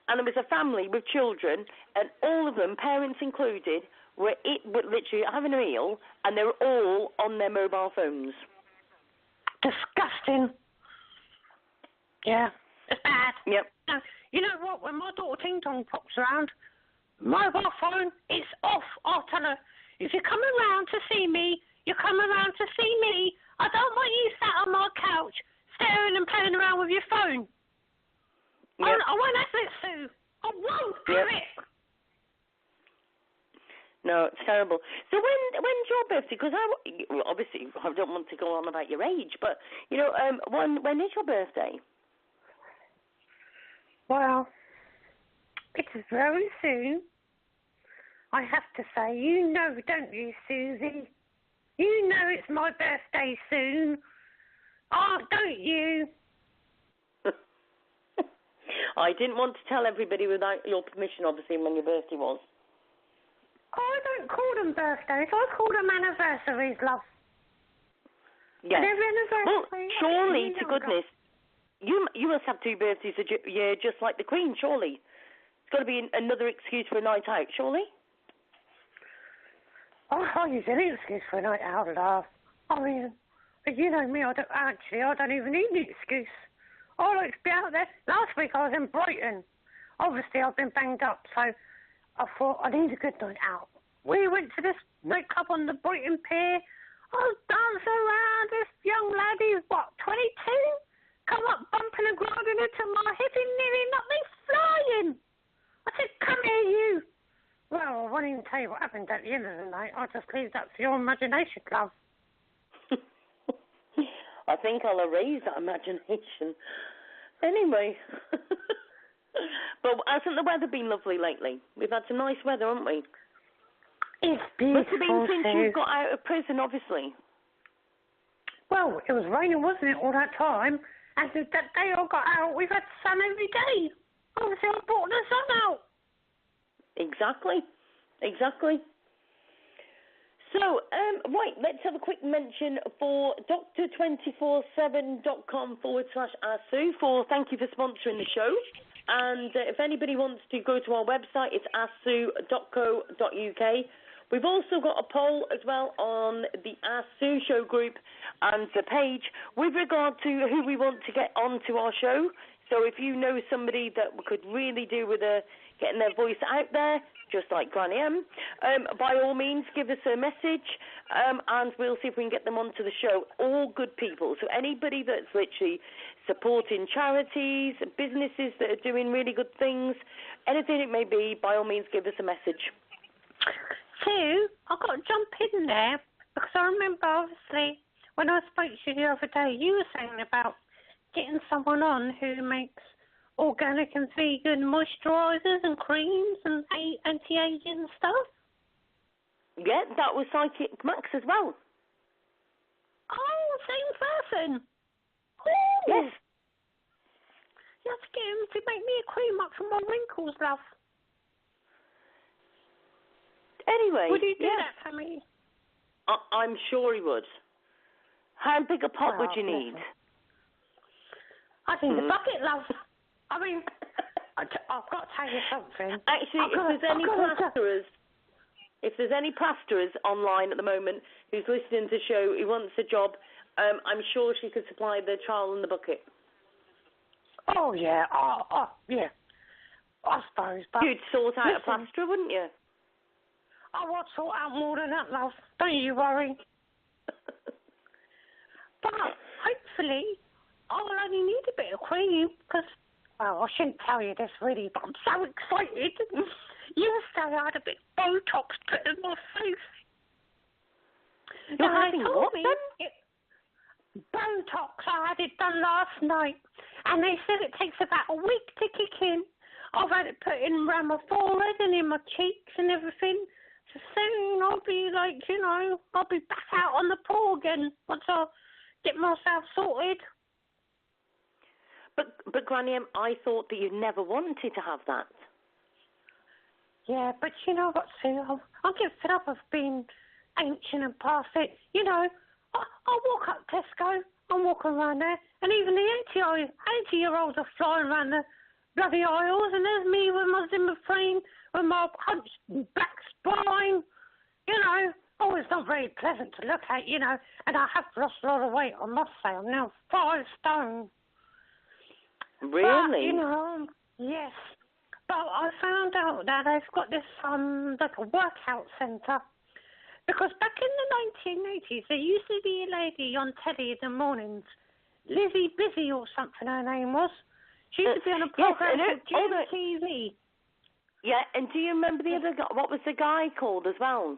and there was a family with children, and all of them, parents included, were literally having a meal, and they were all on their mobile phones. Disgusting. Yeah, it's bad. Yep. Now, you know what? When my daughter Ting Tong pops around, mobile phone is off. I'll tell her, if you come around to see me, you come around to see me. I don't want you sat on my couch staring and playing around with your phone. Yep. I won't have it, Sue. I won't have it. No, it's terrible. So when's your birthday? Because obviously I don't want to go on about your age, but you know, when is your birthday? Well, it's very soon. I have to say, you know, don't you, Susie? You know it's my birthday soon. Oh, don't you? I didn't want to tell everybody without your permission, obviously, when your birthday was. Oh, I don't call them birthdays. I call them anniversaries, love. Yes. Well, surely, to longer. goodness, you must have 2 birthdays a year just like the Queen, surely. It's got to be another excuse for a night out, surely? Oh, I'll use any excuse for a night out, love. I mean, you know me, I don't even need an excuse. I like to be out there. Last week I was in Brighton. Obviously I've been banged up, so I thought I need a good night out. We went to this nightclub on the Brighton Pier. I was dancing around. This young laddie, what, 22? Come up bumping and grinding into my hip and nearly knocked me flying. I said, come here, you. Well, I won't even tell you what happened at the end of the night. I'll just leave that for your imagination, love. I think I'll erase that imagination. Anyway. But hasn't the weather been lovely lately? We've had some nice weather, haven't we? It's beautiful. Must have been since you got out of prison, obviously. Well, it was raining, wasn't it, all that time? And that day I got out, we've had sun every day. Obviously, I brought the sun out. Exactly. So, right, let's have a quick mention for doctor247.com/ASU for thank you for sponsoring the show. And if anybody wants to go to our website, it's asu.co.uk. We've also got a poll as well on the ASU show group and the page with regard to who we want to get onto our show. So if you know somebody that could really do with getting their voice out there, just like Granny M, by all means, give us a message, and we'll see if we can get them onto the show. All good people. So anybody that's literally supporting charities, businesses that are doing really good things, anything it may be, by all means, give us a message. Sue, I've got to jump in there, because I remember, obviously, when I spoke to you the other day, you were saying about getting someone on who makes organic and vegan moisturisers and creams and anti-aging stuff. Yeah, that was Psychic Max as well. Oh, same person. Ooh. Yes. You have to get him to make me a cream up for my wrinkles, love. Anyway. Would you do that for me? I'm sure he would. How big a pot would you need? I think a bucket, love. I mean, I've got to tell you something. Actually, if there's any plasterers online at the moment who's listening to the show who wants a job, I'm sure she could supply the trowel and the bucket. Oh, yeah. Oh, yeah. I suppose. But you'd sort out a plasterer, wouldn't you? I would sort out more than that, love. Don't you worry. But hopefully, I'll only need a bit of cream because, well, I shouldn't tell you this really, but I'm so excited. Yesterday I had a bit of Botox put in my face. You're having what then? Botox. I had it done last night, and they said it takes about a week to kick in. I've had it put in around my forehead and in my cheeks and everything. So soon I'll be like, you know, I'll be back out on the pool again once I get myself sorted. But Granny M, I thought that you never wanted to have that. Yeah, but you know what, Sue? I'll get fed up of being ancient and past it. You know, I'll walk up Tesco, I'm walking around there, and even the 80-year-olds are flying around the bloody aisles, and there's me with my Zimmer frame, with my hunched back spine, you know. Oh, it's not very pleasant to look at, you know, and I have lost a lot of weight, I must say. I'm now 5 stone. Really? But, you know, yes. But I found out that they've got this, like a workout centre. Because back in the 1980s, there used to be a lady on telly in the mornings, Lizzie Busy or something her name was. She used to be on a program called TV. Yeah, and do you remember the other guy? What was the guy called as well?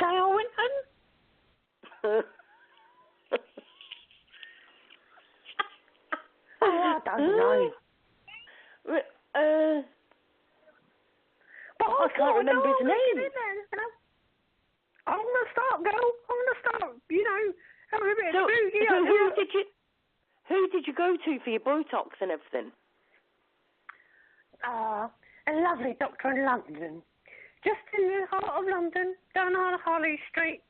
Dale Winton? Oh, I don't know. I can't remember his name. I'm going to start, girl. I'm going to start, you know, having a bit of food. Who did you go to for your Botox and everything? A lovely doctor in London. Just in the heart of London, down on Harley Street.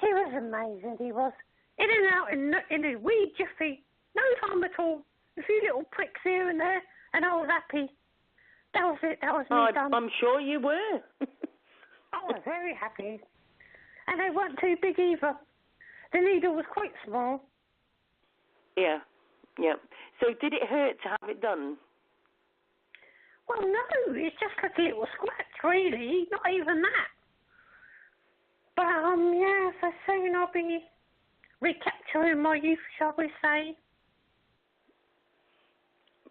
He was amazing, he was. In and out in a wee jiffy. No time at all. A few little pricks here and there, and I was happy. That was it. That was me done. I'm sure you were. I was very happy. And they weren't too big either. The needle was quite small. Yeah. So did it hurt to have it done? Well, no. It's just like a little scratch, really. Not even that. But, yeah, so soon I'll be recapturing my youth, shall we say.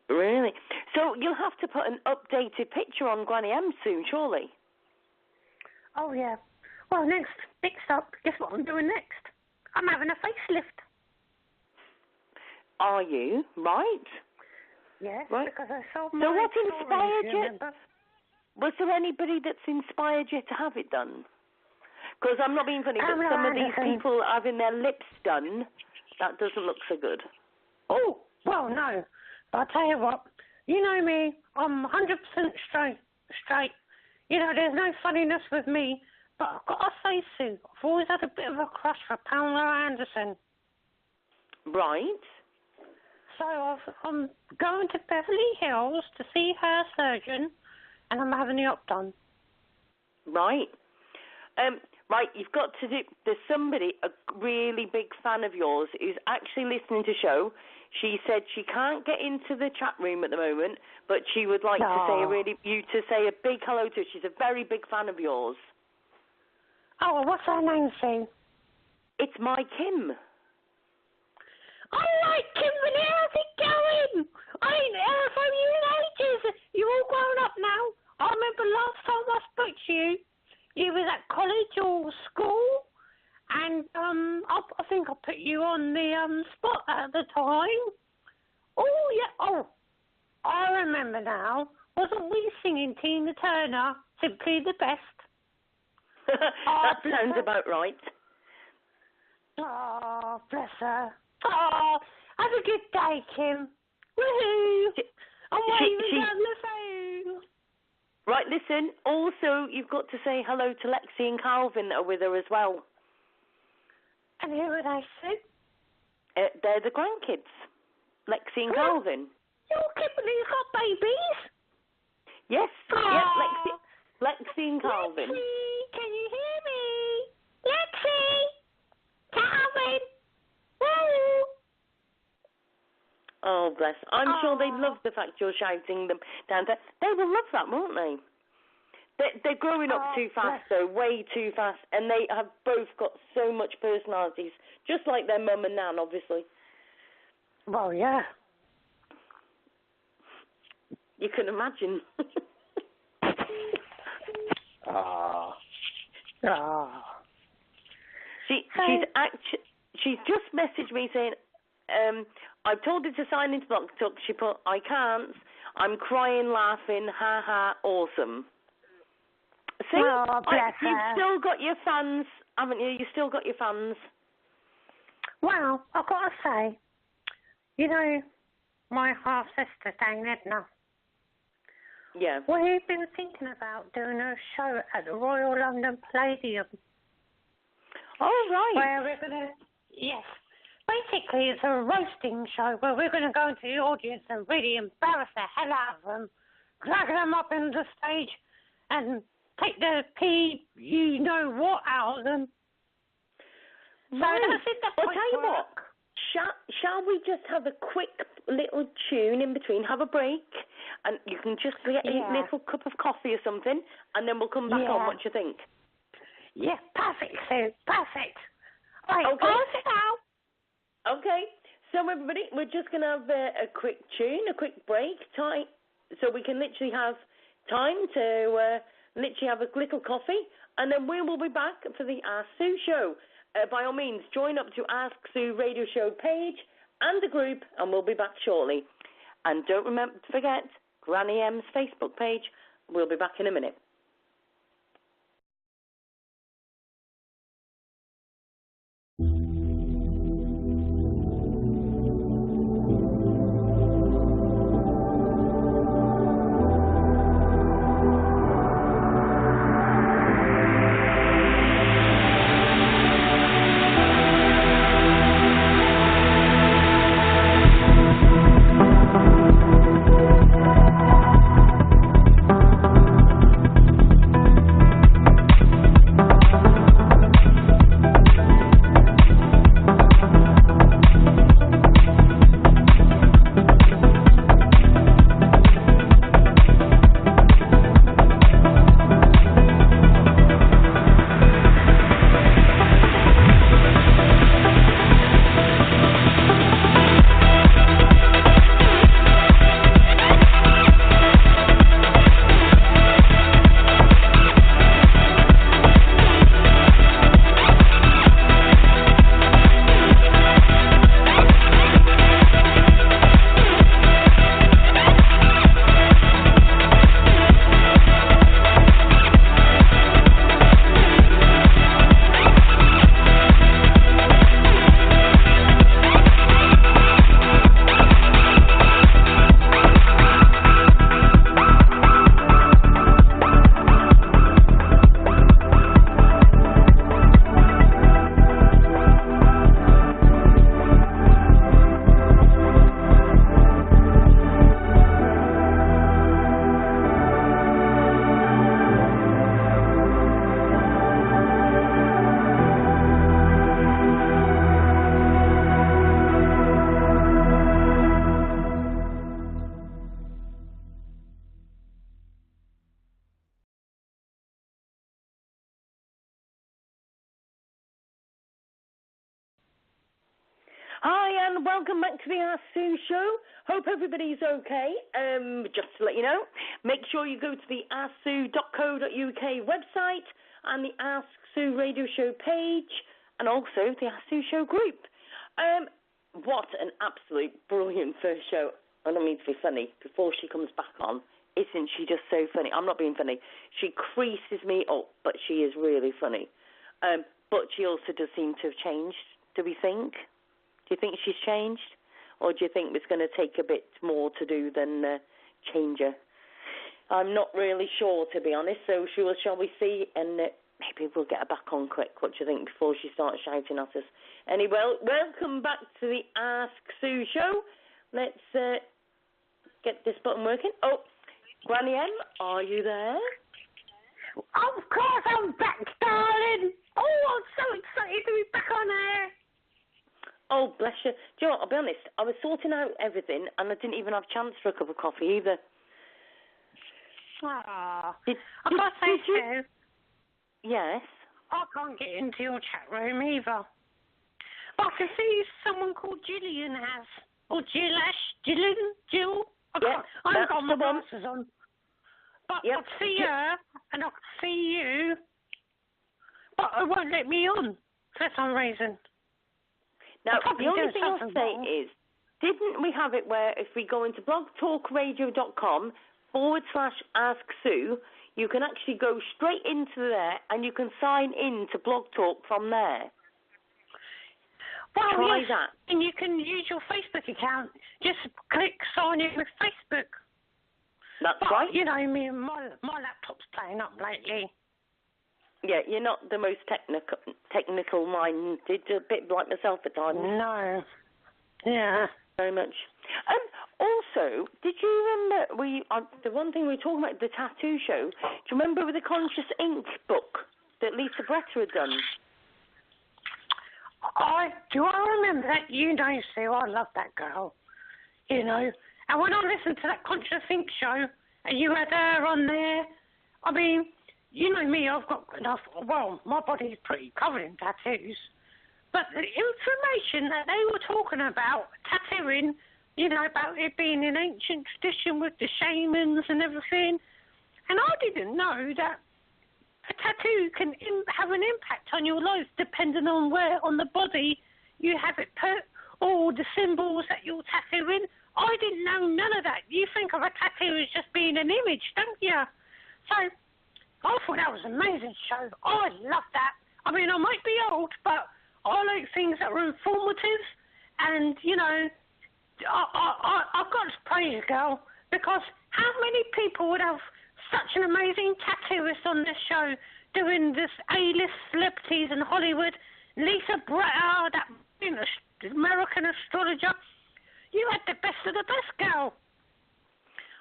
Really? So you'll have to put an updated picture on Granny M soon, surely? Oh, yeah. Well, next up, guess what I'm doing next? I'm having a facelift. Are you? Right. Yes, right. Because I sold my... So what inspired you? Remember? Was there anybody that's inspired you to have it done? Because I'm not being funny, but some of these people having their lips done, that doesn't look so good. Oh, well, no. I'll tell you what, you know me, I'm 100% straight. You know, there's no funniness with me, but I've got to say, Sue, I've always had a bit of a crush for Pamela Anderson. Right. So I'm going to Beverly Hills to see her surgeon, and I'm having the op done. Right. Right, you've got to do... There's somebody, a really big fan of yours, who's actually listening to the show. She said she can't get into the chat room at the moment, but she would like to say a big hello to her. She's a very big fan of yours. Oh, what's her name, Sue? It's my Kim. I like Kimberly. How's it going? I ain't heard from you in ages. You're all grown up now. I remember last time I spoke to you, you was at college or school, and I think I put you on the spot at the time. Oh, yeah. Oh, I remember now. Wasn't we singing Tina Turner, Simply the Best? That sounds about right. Oh, bless her. Oh, have a good day, Kim. Woohoo! I'm waving down the phone. Right, listen, also, you've got to say hello to Lexi and Calvin that are with her as well. And who are they, Sue? They're the grandkids, Lexi and Calvin. Your Kimberly's got babies? Yes, yeah, Lexi and Calvin. Lexi, can you hear me? Lexi! Calvin! Woo! Oh, bless. I'm sure they love the fact you're shouting them down there. They will love that, won't they? They're growing up too fast, though, way too fast, and they have both got so much personalities, just like their mum and nan, obviously. Well, yeah. You can imagine. She's just messaged me saying, I've told her to sign into Blocktalk. She put, I can't. I'm crying, laughing, ha ha, awesome. See, you've still got your fans, haven't you? You still got your fans. Well, I've got to say, you know, my half-sister, Dame Edna. Yeah. We've been thinking about doing a show at the Royal London Palladium. Oh, right. Where we're going to Yes. Basically, it's a roasting show where we're going to go into the audience and really embarrass the hell out of them, drag them up into the stage, and take the you-know-what out of them. Right. So that's it. That's Well, tell you what. Shall we just have a quick little tune in between, have a break, and you can just get a little cup of coffee or something, and then we'll come back on. What do you think? Yeah, perfect, Sue. Perfect. Right, okay. I'll sit down. Okay, so everybody, we're just going to have a quick tune, a quick break, time, so we can literally have time to literally have a little coffee, and then we will be back for the Ask Sue show. By all means, join up to Ask Sue Radio Show page and the group, and we'll be back shortly. And don't forget, Granny M's Facebook page. We'll be back in a minute. Hi, and welcome back to the Ask Sue show. Hope everybody's okay. Just to let you know, make sure you go to the AskSue.co.uk website and the Ask Sue Radio Show page, and also the Ask Sue Show group. What an absolute brilliant first show. I don't mean to be funny. Before she comes back on, isn't she just so funny? I'm not being funny. She creases me up, but she is really funny. But she also does seem to have changed, do we think? Do you think she's changed? Or do you think it's going to take a bit more to do than change her? I'm not really sure, to be honest, so shall we see? And maybe we'll get her back on quick. What do you think before she starts shouting at us? Anyway, welcome back to the Ask Sue show. Let's get this button working. Oh, Granny M, are you there? Of course I'm back, darling. Oh, I'm so excited to be back on air. Oh, bless you. Do you know what? I'll be honest. I was sorting out everything, and I didn't even have a chance for a cup of coffee either. Ah, I've got to say, Sue. Yes? I can't get into your chat room either. But I can see someone called Gillian has. Or Jill? I haven't got my glasses on. But I can see her, and I can see you. But it won't let me on for some reason. Now, the only thing I'll say is, didn't we have it where if we go into blogtalkradio.com/AskSue, you can actually go straight into there and you can sign in to Blog Talk from there? Well, try yes, that. And you can use your Facebook account. Just click sign in with Facebook. That's right. You know, my laptop's playing up lately. Yeah, you're not the most technical minded, a bit like myself at times. No. Yeah. Very much. Also, did you remember the one thing we were talking about, the tattoo show? Do you remember with the Conscious Ink book that Lisa Bretta had done? I remember that. You know, Sue, I love that girl. You know, and when I listened to that Conscious Ink show, and you had her on there, I mean, you know me, I've got enough. Well, my body's pretty covered in tattoos. But the information that they were talking about tattooing, you know, about it being an ancient tradition with the shamans and everything, and I didn't know that a tattoo can have an impact on your life depending on where on the body you have it put, or the symbols that you're tattooing. I didn't know none of that. You think of a tattoo as just being an image, don't you? So I thought that was an amazing show. I love that. I mean, I might be old, but I like things that are informative, and, you know, I've got to praise you, girl, because how many people would have such an amazing tattooist on this show doing this A-list celebrities in Hollywood? Lisa Bretta, that American astrologer. You had the best of the best, girl.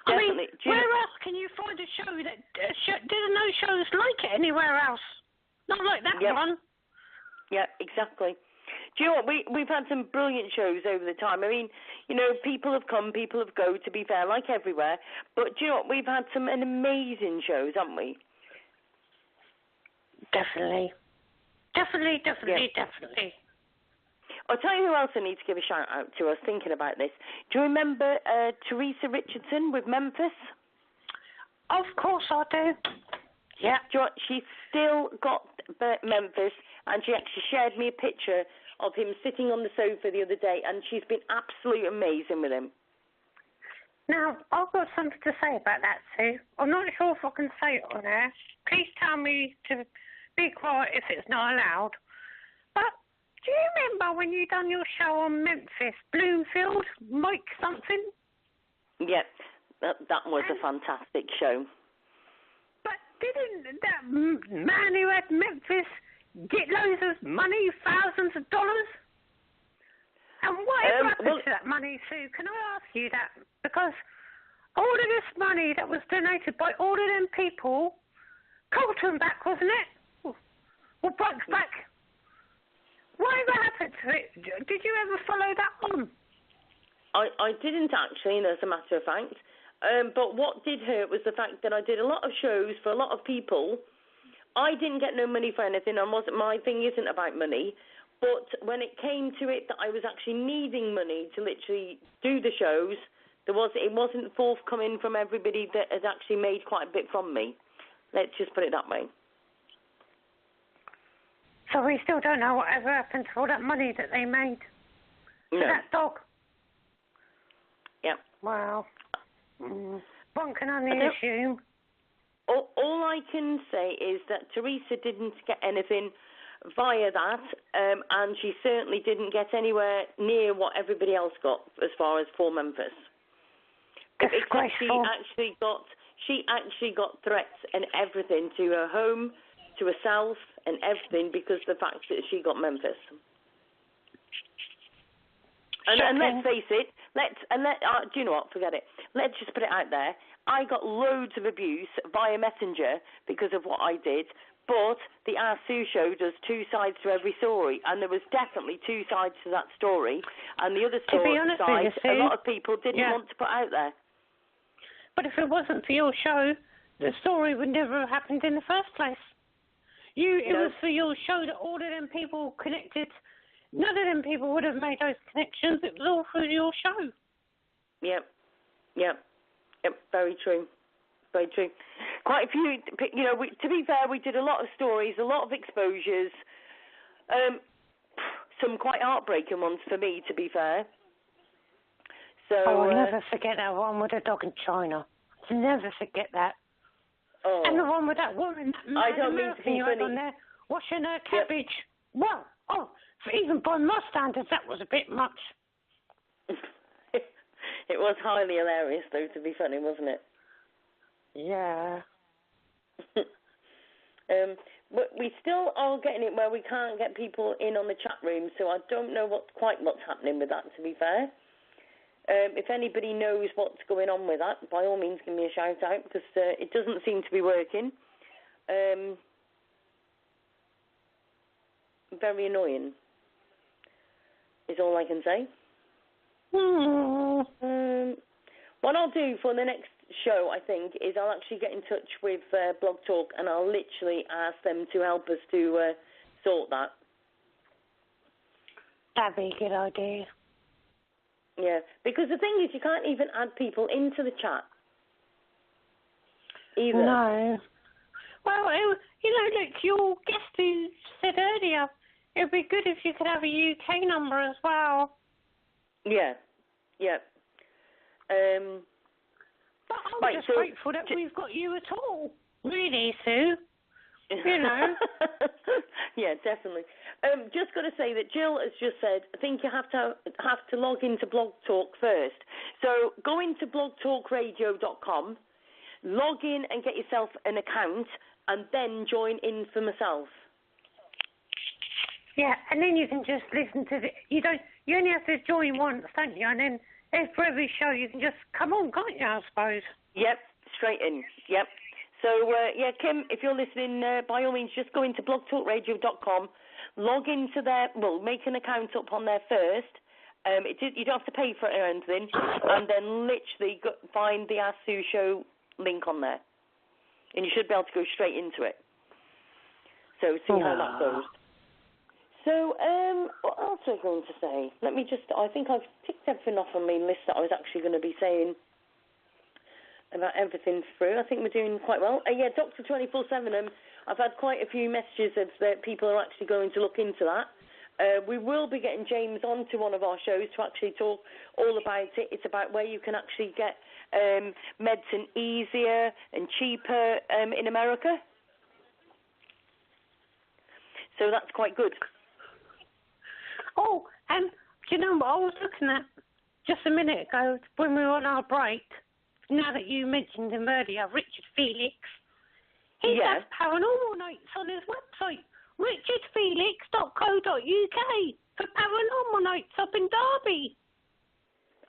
Definitely. I mean, where else can you find a show that there's no shows like it anywhere else? Not like that one. Yeah, exactly. Do you know what? We've had some brilliant shows over the time. I mean, you know, people have come, people have go, to be fair, like everywhere. But do you know what? We've had some amazing shows, haven't we? Definitely. Definitely. I'll tell you who else I need to give a shout out to. I was thinking about this. Do you remember Teresa Richardson with Memphis? Of course I do. Yeah. Do you know what? She's still got Memphis, and she actually shared me a picture of him sitting on the sofa the other day, and she's been absolutely amazing with him. Now, I've got something to say about that, Sue. I'm not sure if I can say it on air. Please tell me to be quiet if it's not allowed. But do you remember when you done your show on Memphis, Bloomfield, Mike something? Yeah, that was a fantastic show. But didn't that man who had Memphis get loads of money, thousands of dollars? And whatever happened to that money, Sue? Can I ask you that? Because all of this money that was donated by all of them people, Colton back, wasn't it? Or Buck's back. Whatever happened to it? Did you ever follow that on? I didn't actually, as a matter of fact. But what did hurt was the fact that I did a lot of shows for a lot of people. I didn't get no money for anything, and my thing isn't about money. But when it came to it that I was actually needing money to literally do the shows, it wasn't forthcoming from everybody that had actually made quite a bit from me. Let's just put it that way. So we still don't know whatever happened to all that money that they made for that dog? Yeah. Wow. One can only assume. All I can say is that Teresa didn't get anything via that, and she certainly didn't get anywhere near what everybody else got as far as for Memphis. Except she actually got threats and everything to her home, to herself, and everything because of the fact that she got Memphis. And let's face it, do you know what? Forget it. Let's just put it out there. I got loads of abuse via Messenger because of what I did, but the Ask Sue show does two sides to every story, and there was definitely two sides to that story, and the other side, a lot of people didn't want to put out there. But if it wasn't for your show, the story would never have happened in the first place. It was for your show that all of them people connected. None of them people would have made those connections. It was all through your show. Yep. Very true. Very true. Quite a few, to be fair, we did a lot of stories, a lot of exposures, some quite heartbreaking ones for me, to be fair. So, I'll never forget that one with the dog in China. I'll never forget that. Oh. And the one with that woman, I don't mean to be funny. on there, washing her cabbage. Yep. Well, even by my standards, that was a bit much. It was highly hilarious, though, to be funny, wasn't it? Yeah. But we still are getting it where we can't get people in on the chat room, so I don't know what's happening with that, to be fair. If anybody knows what's going on with that, by all means give me a shout out, because it doesn't seem to be working. Very annoying is all I can say. What I'll do for the next show, I think, is I'll actually get in touch with Blog Talk, and I'll literally ask them to help us to sort that. That'd be a good idea. Yeah, because the thing is, you can't even add people into the chat either. No. Well, look, your guest who said earlier, it'd be good if you could have a UK number as well. Yeah. But I'm just grateful that we've got you at all. Really, Sue. You know. Yeah, definitely. Just got to say that Jill has just said, I think you have to log into Blog Talk first. So go into blogtalkradio.com, log in and get yourself an account, and then join in for myself. Yeah, and then you can just listen to you only have to join once, don't you? And then for every show you can just come on, can't you, I suppose? Yep, straight in. Yep. So, Kim, if you're listening, by all means, just go into blogtalkradio.com, log into there, make an account up on there first. You don't have to pay for it or anything, and then literally find the Ask Sue Show link on there. And you should be able to go straight into it. So, see how that goes. So, what else was I going to say? I think I've ticked everything off on my list that I was actually going to be saying about everything through. I think we're doing quite well. Dr. 24/7, I've had quite a few messages that people are actually going to look into that. We will be getting James on to one of our shows to actually talk all about it. It's about where you can actually get medicine easier and cheaper in America. So that's quite good. Oh, and do you know what I was looking at just a minute ago when we were on our break? Now that you mentioned him earlier, Richard Felix. He has paranormal nights on his website, richardfelix.co.uk, for paranormal nights up in Derby.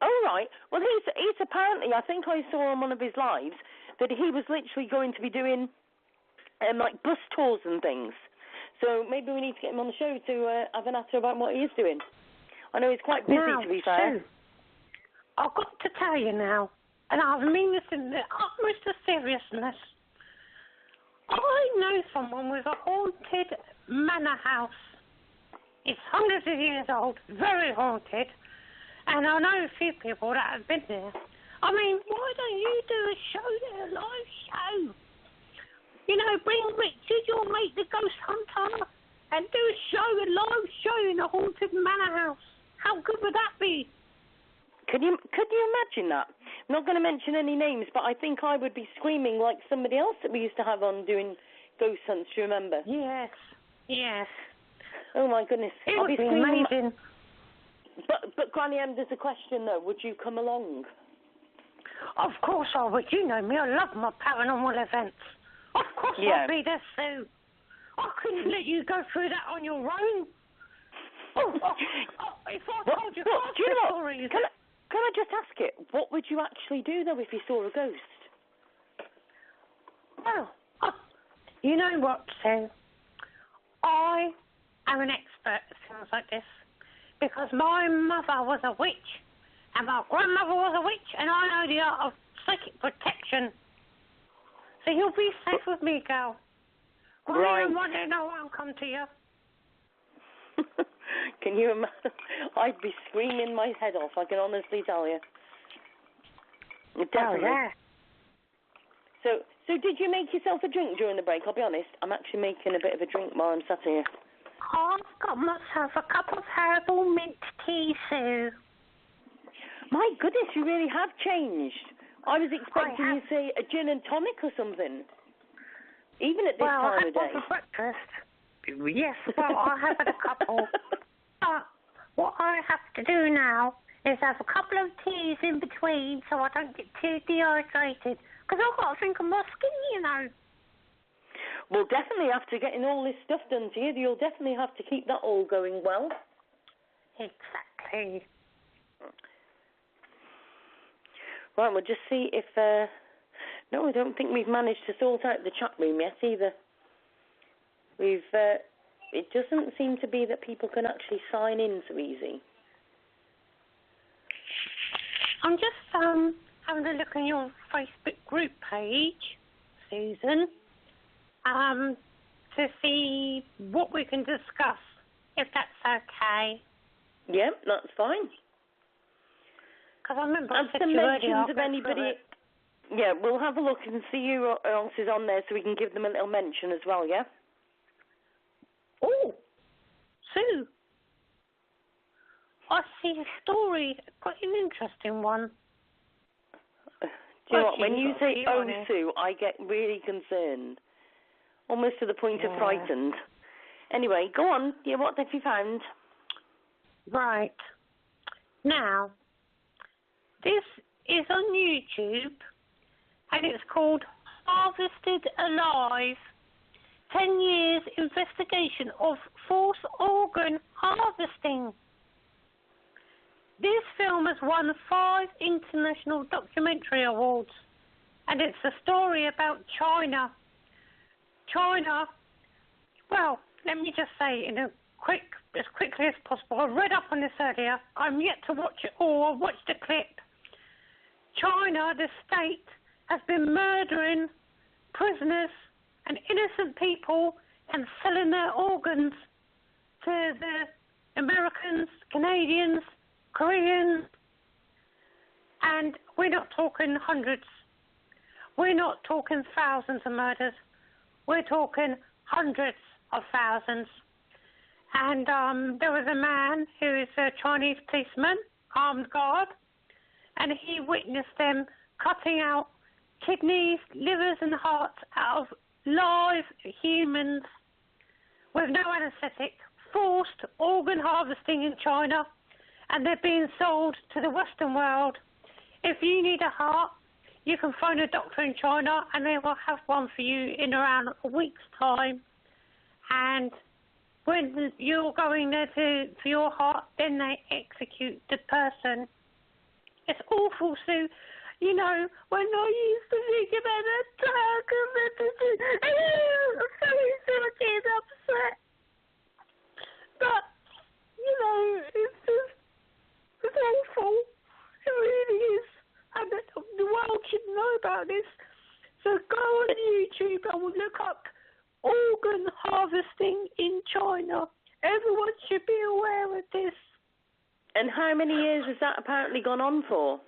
Oh, right. Well, he's apparently, I think I saw on one of his lives, that he was literally going to be doing like bus tours and things. So maybe we need to get him on the show to have an answer about what he is doing. I know he's quite busy, to be fair. Sue, I've got to tell you now, and I mean this in the utmost of seriousness. I know someone with a haunted manor house. It's hundreds of years old, very haunted, and I know a few people that have been there. I mean, why don't you do a show there, a live show? You know, bring Richard, your mate, the ghost hunter, and do a live show in a haunted manor house. How good would that be? Could you imagine that? I'm not going to mention any names, but I think I would be screaming like somebody else that we used to have on doing ghost hunts, do you remember? Yes. Oh, my goodness. It would be amazing. But Granny M, there's a question, though. Would you come along? Of course I would. You know me. I love my paranormal events. Of course I'd be there, Sue. I couldn't let you go through that on your own. If I told you stories... Can I just ask it, what would you actually do, though, if you saw a ghost? Well, you know what, Sue? I am an expert at things like this because my mother was a witch and my grandmother was a witch and I know the art of psychic protection. So you'll be safe with me, girl. Right. One day no one will come to you. Can you imagine? I'd be screaming my head off, I can honestly tell you. Definitely. Oh, yeah. So did you make yourself a drink during the break? I'll be honest, I'm actually making a bit of a drink while I'm sat here. I've got myself a cup of herbal mint tea, Sue. My goodness, you really have changed. I was expecting you to say a gin and tonic or something. Even at this time of day. Well, I had one for breakfast. Yes, well, I have had a couple. But what I have to do now is have a couple of teas in between so I don't get too dehydrated. Because I've got to think of my skin, you know. Well, definitely after getting all this stuff done to you, you'll definitely have to keep that all going well. Exactly. Right, we'll just see if... No, I don't think we've managed to sort out the chat room yet either. It doesn't seem to be that people can actually sign in so easy. I'm just having a look on your Facebook group page, Susan, to see what we can discuss, if that's okay. Yeah, that's fine. Because I remember Add I said some to you mentions earlier, of anybody. Yeah, we'll have a look and see who else is on there so we can give them a little mention as well, yeah? Oh, Sue, I see a story, quite an interesting one. Do you know what, when you say, oh, Sue, I get really concerned. Almost to the point of frightened. Anyway, go on. Yeah, what have you found? Right. Now, this is on YouTube, and it's called Harvested Alive, 10 Years Investigation of Forced Organ Harvesting. This film has won 5 international documentary awards, and it's a story about China. China, well, let me just say as quickly as possible. I read up on this earlier. I'm yet to watch it all. I watched a clip. China, the state, has been murdering prisoners and innocent people and selling their organs to the Americans, Canadians, Koreans, and we're not talking hundreds. We're not talking thousands of murders. We're talking hundreds of thousands. And there was a man who is a Chinese policeman, armed guard, and he witnessed them cutting out kidneys, livers and hearts out of live humans with no anaesthetic, forced organ harvesting in China, and they're being sold to the Western world. If you need a heart, you can phone a doctor in China and they will have one for you in around a week's time. And when you're going there for your heart, then they execute the person. It's awful, Sue. You know, when I used to think about that talk, I'm so upset. But, you know, it's awful. It really is. And the world should know about this. So go on YouTube and look up organ harvesting in China. Everyone should be aware of this. And how many years has that apparently gone on for?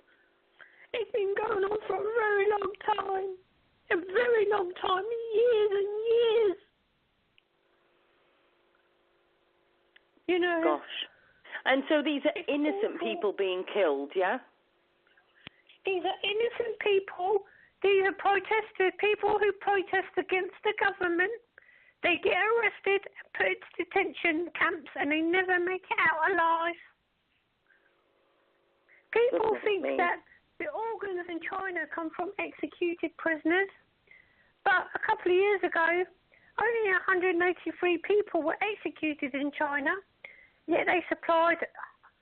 It's been going on for a very long time. A very long time. Years and years. You know. Gosh. And so these are innocent people being killed, yeah? These are innocent people. These are protesters, people who protest against the government. They get arrested and put into detention camps and they never make it out alive. People think that the organs in China come from executed prisoners. But a couple of years ago, only 183 people were executed in China. Yet they supplied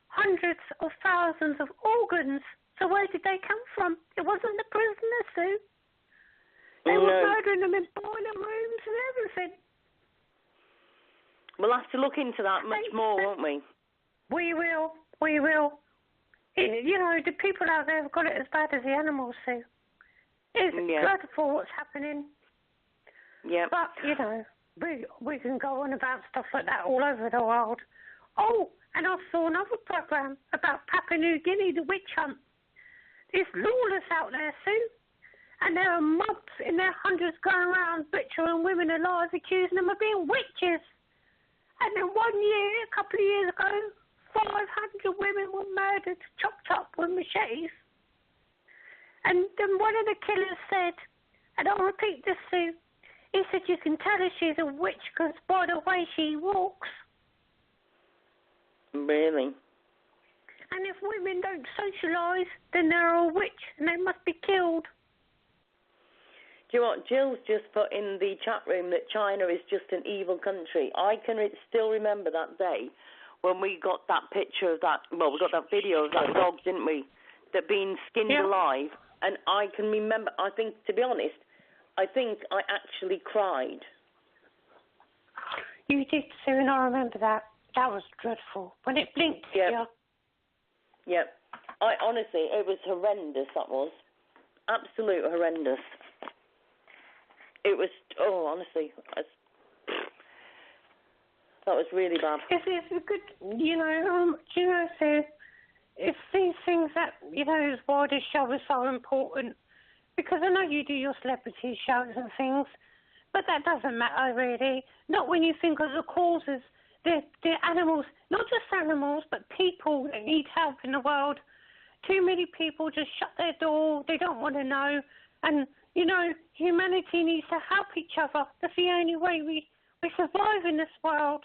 hundreds of thousands of organs. So where did they come from? It wasn't the prisoners, Sue. They were murdering them in boiler rooms and everything. We'll have to look into that much more, won't we? We will. We will. You know, the people out there have got it as bad as the animals, Sue. It's dreadful what's happening. Yeah. But, you know, we can go on about stuff like that all over the world. Oh, and I saw another program about Papua New Guinea, the witch hunt. It's lawless out there, Sue. And there are mobs in their hundreds going around butchering women alive, accusing them of being witches. And then one year, a couple of years ago, 500 women were murdered, chopped up with machetes. And then one of the killers said, and I'll repeat this, Sue, he said you can tell her she's a witch because by the way she walks. Really? And if women don't socialise, then they're a witch and they must be killed. Do Do you know what? Jill's just put in the chat room that China is just an evil country. I can still remember that day when we got that picture of that, well, we got that video of that dog, didn't we, that being skinned alive. And I can remember, I think, to be honest, I think I actually cried. You did soon, I remember that. That was dreadful. When it blinked at you. Yep. Honestly, it was horrendous, that was. Absolute horrendous. It was, honestly, that was really bad. It's a good, so it's these things that, is why this show is so important. Because I know you do your celebrity shows and things, but that doesn't matter really. Not when you think of the causes. The animals, not just animals, but people that need help in the world. Too many people just shut their door. They don't want to know. And, humanity needs to help each other. That's the only way we survive in this world.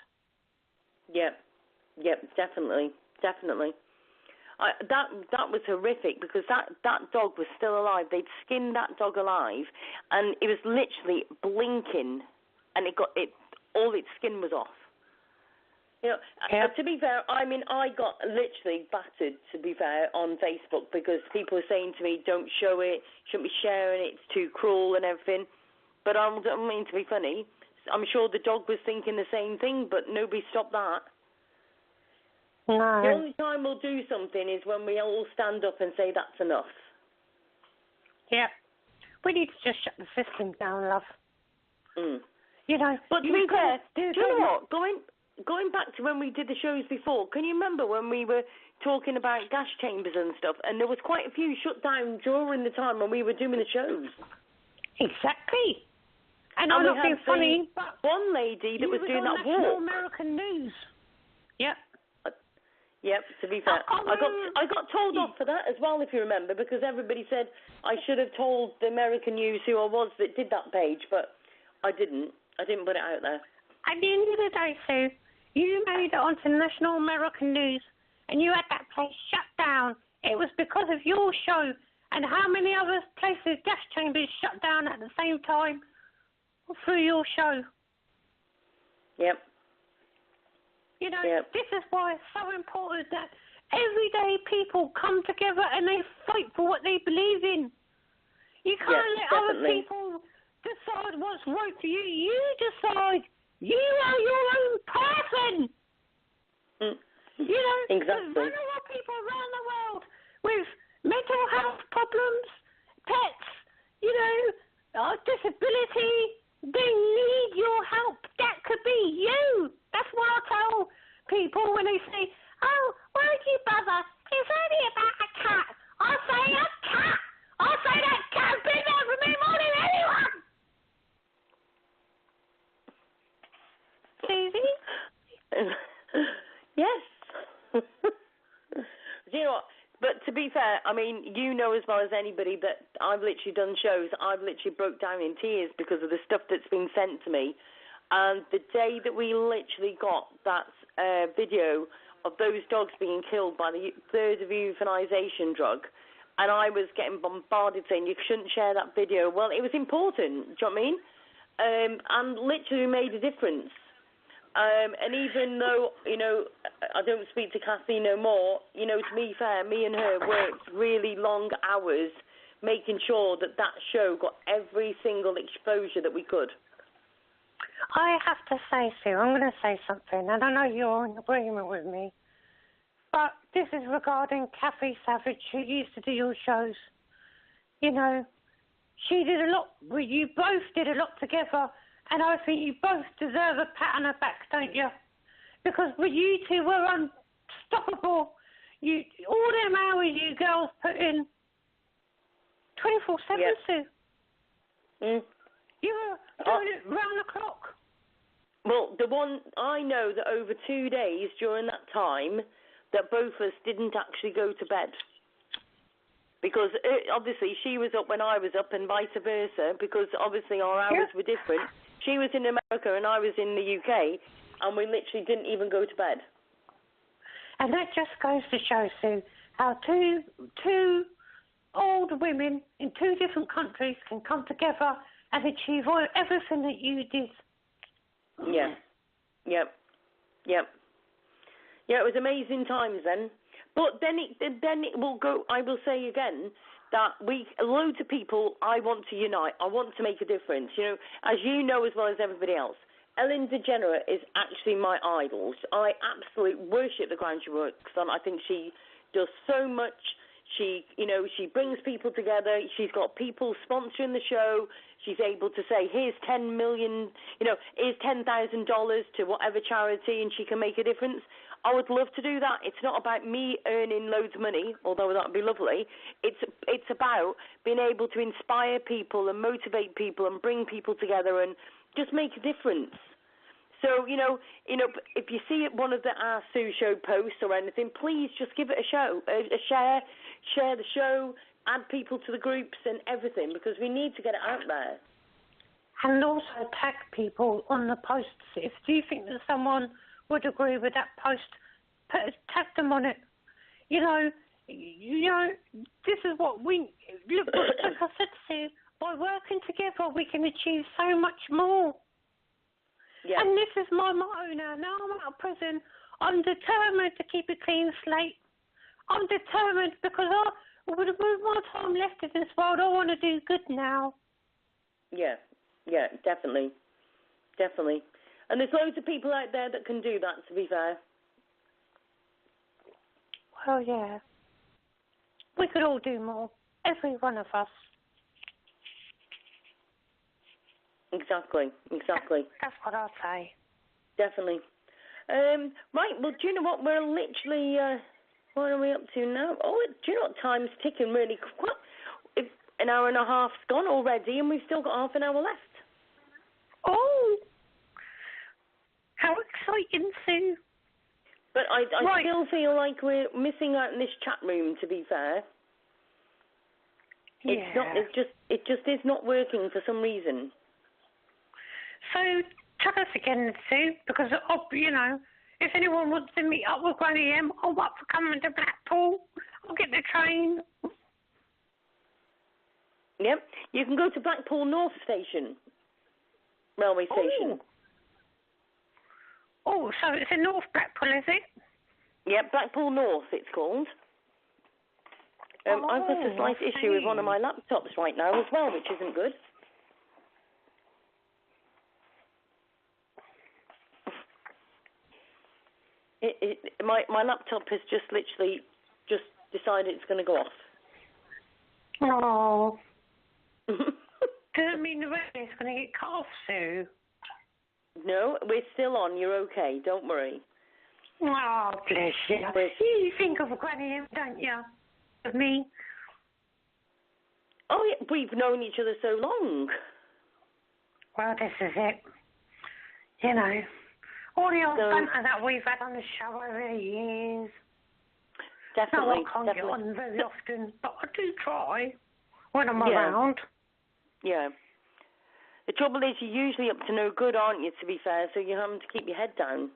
Yep, definitely. That was horrific because that dog was still alive. They'd skinned that dog alive, and it was literally blinking, and all its skin was off. To be fair, I got literally battered, to be fair, on Facebook because people were saying to me, don't show it, shouldn't be sharing it, it's too cruel and everything. But I don't mean to be funny. I'm sure the dog was thinking the same thing, but nobody stopped that. No. The only time we'll do something is when we all stand up and say that's enough. Yeah. We need to just shut the system down, love. But to be fair, do you know what? Going back to when we did the shows before, can you remember when we were talking about gas chambers and stuff, and there was quite a few shut down during the time when we were doing the shows? Exactly. And I'm not being funny, but one lady that was doing that walk. American news. Yep. Yep, to be fair. I got told off for that as well, if you remember, because everybody said I should have told the American News who I was that did that page, but I didn't. I didn't put it out there. At the end of the day, Sue, you made it onto National American News, and you had that place shut down. It was because of your show, and how many other places, gas chambers, shut down at the same time through your show. Yep. This is why it's so important that everyday people come together and they fight for what they believe in. You can't let other people decide what's right for you. You decide. You are your own person. Exactly. There's vulnerable people around the world with mental health problems, pets, disability. They need your help. That could be you. That's what I tell people when they say, "Oh, why do you bother? It's only about a cat." I say a cat. I say that cat's been there for me more than anyone. Susie? Yes. Do you know what? But to be fair, you know as well as anybody that I've literally done shows. I've literally broke down in tears because of the stuff that's been sent to me. And the day that we literally got that video of those dogs being killed by the third of euthanization drug, and I was getting bombarded saying you shouldn't share that video. Well, it was important, do you know what I mean? And literally made a difference. And even though, I don't speak to Kathy no more, to be fair, me and her worked really long hours making sure that show got every single exposure that we could. I have to say, Sue, I'm going to say something, and I know you're in agreement with me, but this is regarding Kathy Savage, who used to do your shows. She did a lot, you both did a lot together, and I think you both deserve a pat on the back, don't you? Because you two were unstoppable. All them hours you girls put in, 24/7, Sue. You were doing it round the clock. Well, the one I know that over 2 days during that time that both of us didn't actually go to bed. Because obviously she was up when I was up and vice versa, because obviously our hours were different. She was in America and I was in the UK, and we literally didn't even go to bed. And that just goes to show, Sue, how two old women in two different countries can come together and achieve everything that you did. Yeah. Yep. Yeah, it was amazing times then. But then it will go. I will say again that loads of people. I want to unite. I want to make a difference. You know, as you know as well as everybody else. Ellen DeGeneres is actually my idol. I absolutely worship the ground she works on. I think she does so much. She brings people together. She's got people sponsoring the show. She's able to say, here's $10 million, here's $10,000 to whatever charity, and she can make a difference. I would love to do that. It's not about me earning loads of money, although that would be lovely. It's about being able to inspire people and motivate people and bring people together and just make a difference. So, if you see one of the Our Sue Show posts or anything, please just give it a share the show, add people to the groups and everything, because we need to get it out there. And also tag people on the posts. If you think that someone would agree with that post, tag them on it. This is what we look. Like I said to you, by working together, we can achieve so much more. Yeah. And this is my motto now. Now I'm out of prison, I'm determined to keep a clean slate. I'm determined because with my time left in this world, I want to do good now. Yeah, definitely. And there's loads of people out there that can do that, to be fair. Well, yeah. We could all do more. Every one of us. Exactly. That's what I'd say. Definitely. Right, well, do you know what? We're literally, what are we up to now? Oh, do you know what? Time's ticking really quick. An hour and a half's gone already, and we've still got half an hour left. Oh! How exciting, Sue. But I still feel like we're missing out in this chat room, to be fair. Yeah. It just is not working for some reason. So, tell us again, Sue, because, if anyone wants to meet up with Granny M, I'm up for coming to Blackpool. I'll get the train. Yep, you can go to Blackpool North Station, railway station. Oh, so it's in North Blackpool, is it? Yep, Blackpool North, it's called. I've got a slight issue with one of my laptops right now as well, which isn't good. My laptop has just literally decided it's going to go off. Oh. Does it mean the radio's going to get cut off, Sue? No, we're still on. You're okay. Don't worry. Oh, bless you. You think of Granny, don't you? Of me? Oh, yeah. We've known each other so long. Well, this is it. All the old banter that we've had on the show over the years. Definitely. No, I can't get on very often, but I do try when I'm around. Yeah. The trouble is you're usually up to no good, aren't you, to be fair, so you have to keep your head down.